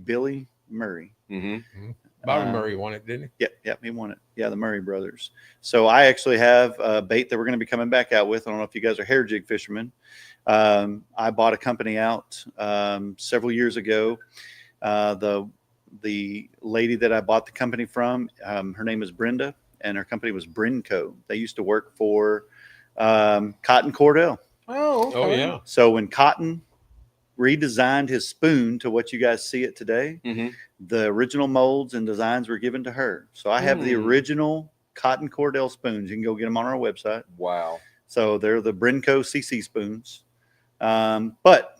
Billy Murray. Mm-hmm. Bobby Uh, Murray won it, didn't Yep, he won it. Yeah, the Murray brothers. So I actually have a bait that we're going to be coming back out with. I don't know if you guys are hair jig fishermen. I bought a company out several years ago. The lady that I bought the company from, her name is Brenda, and her company was Brinco. They used to work for Cotton Cordell. Oh, he? Oh, yeah. So when Cotton redesigned his spoon to what you guys see it today, Mm-hmm. the original molds and designs were given to her. So I have the original Cotton Cordell spoons. You can go get them on our website. Wow. So they're the Brinco CC spoons. But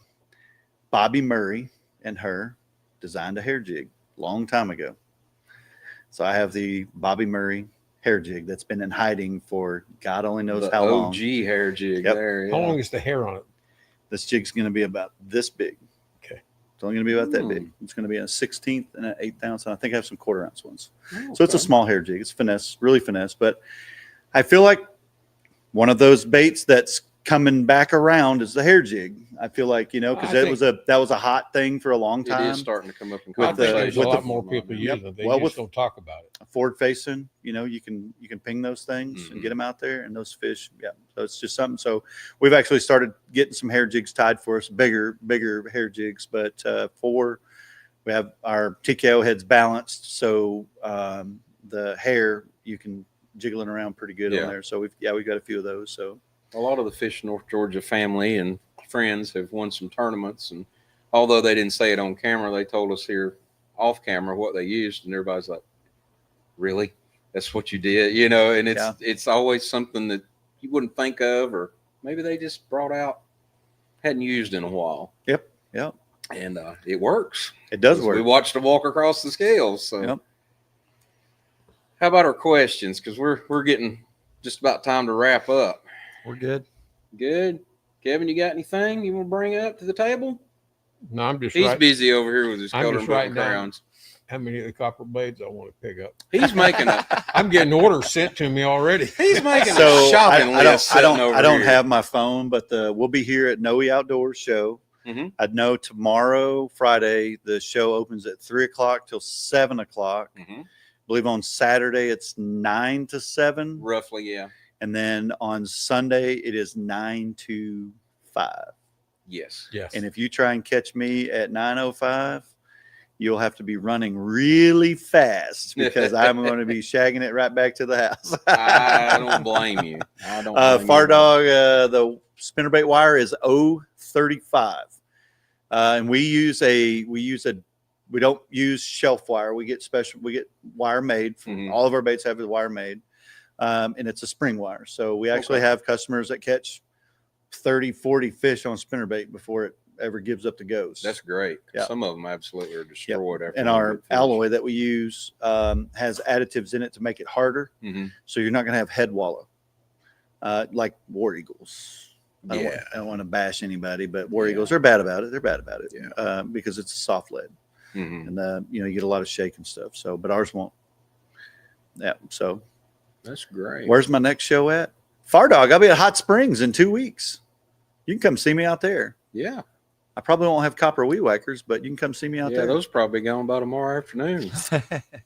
Bobby Murray and her designed a hair jig long time ago. So I have the Bobby Murray hair jig that's been in hiding for God only knows The how long. OG hair jig Yep. there. How yeah. long is the hair on it? This jig's going to be about this big. Okay. It's only going to be about that Hmm. big. It's going to be a 16th and an 1/8 ounce. And I think I have some 1/4 ounce ones. Oh, So it's a okay. small hair jig. It's finesse, really finesse. But I feel like one of those baits that's coming back around is the hair jig. I feel like, because that was a hot thing for a long It time. is starting to come up in I think conversation. there's a lot more people using it. They just don't talk about it. Forward facing, you can ping those things and get them out there, and those fish. Yeah. So it's just something. So we've actually started getting some hair jigs tied for us, bigger hair jigs, but we have our TKO heads balanced. So the hair, you can jiggle it around pretty good on there. So we've got a few of those. So a lot of the Fish North Georgia family and friends have won some tournaments, and although they didn't say it on camera, they told us here off camera what they used, and everybody's like, really? That's what you did? And it's always something that you wouldn't think of, or maybe they just brought out, hadn't used in a while. Yep. And it works. It does work. We watched them walk across the scales. So how about our questions? Because we're getting just about time to wrap up. We're good. Good. Kevin, you got anything you want to bring up to the table? No, I'm just He's busy over here with his I'm color just and writing down crayons. how many of the copper blades I want to pick up. He's making I'm getting orders sent to me already. He's making So a shopping list. I don't have my phone, but we'll be here at Noe Outdoors Show. Mm-hmm. I know tomorrow, Friday, the show opens at 3:00 till 7:00. Mm-hmm. I believe on Saturday it's 9 to 7. Roughly, yeah. And then on Sunday it is 9 to 5. Yes. And if you try and catch me at 9:05, you'll have to be running really fast because I'm going to be shagging it right back to the house. I don't blame you. I don't blame Far you. Dog, the spinnerbait wire is 035. And we don't use shelf wire. We get wire made. All of our baits have the wire made. And it's a spring wire. So we actually have customers that catch 30, 40 fish on spinnerbait before it ever gives up the ghost. That's great. Yeah. Some of them absolutely are destroyed. After And our alloy that we use has additives in it to make it harder. Mm-hmm. So you're not going to have head wallow like War Eagles. I don't want to bash anybody, but War Eagles are bad about it. They're bad about it because it's a soft lead. Mm-hmm. And, you get a lot of shake and stuff. So, but ours won't. Yeah. So that's great. Where's my next show at? Far Dog. I'll be at Hot Springs in 2 weeks. You can come see me out there. Yeah. I probably won't have copper weed whackers, but you can come see me out there. Those probably gone by tomorrow afternoon.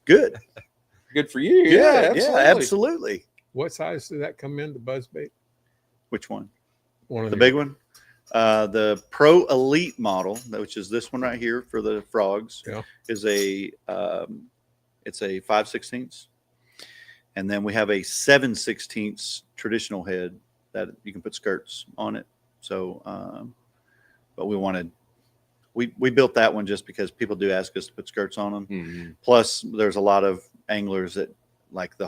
Good. Good for you. Yeah, absolutely. What size did that come in, the buzzbait? Which one? One the big one? The Pro Elite model, which is this one right here for the frogs, is it's a 5/16. And then we have a 7/16 traditional head that you can put skirts on it. So, but we built that one just because people do ask us to put skirts on them. Mm-hmm. Plus, there's a lot of anglers that like the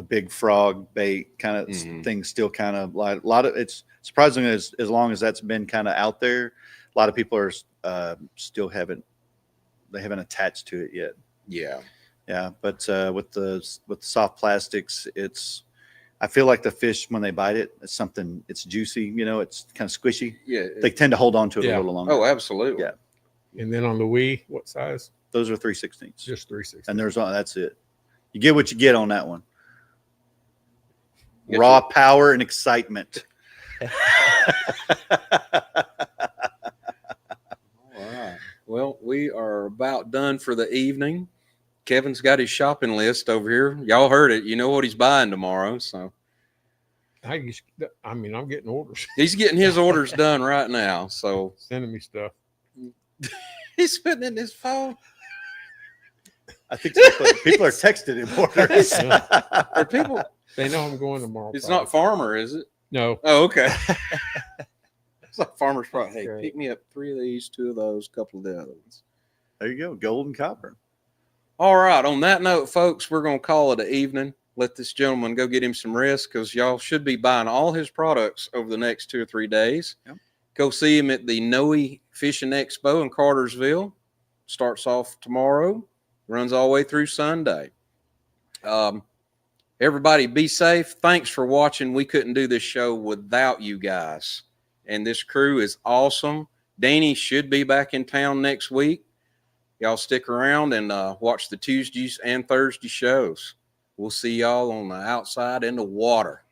big frog bait kind of thing. Still kind of like a lot of it's surprisingly as long as that's been kind of out there, a lot of people are still haven't attached to it yet. Yeah. But with the soft plastics, I feel like the fish, when they bite it, it's juicy, it's kind of squishy. Yeah. They tend to hold on to it a little longer. Oh, absolutely. Yeah. And then on the Wii, what size? Those are 3/16. Just 3/16. And that's it. You get what you get on that one. Raw power and excitement. All right. Well, we are about done for the evening. Kevin's got his shopping list over here. Y'all heard it. You know what he's buying tomorrow. So, I'm getting orders. He's getting his orders done right now. So, sending me stuff. He's putting it in his phone. I think people are texting him orders. Are people? They know I'm going tomorrow. It's not Farmer, is it? No. Oh, okay. It's like Farmer's Product. Hey, pick me up 3 of these, 2 of those, couple of the other ones. There you go. Gold and copper. All right. On that note, folks, we're going to call it an evening. Let this gentleman go get him some rest because y'all should be buying all his products over the next 2 or 3 days. Yep. Go see him at the Noe Fishing Expo in Cartersville. Starts off tomorrow, runs all the way through Sunday. Everybody be safe. Thanks for watching. We couldn't do this show without you guys. And this crew is awesome. Danny should be back in town next week. Y'all stick around and watch the Tuesdays and Thursday shows. We'll see y'all on the outside in the water.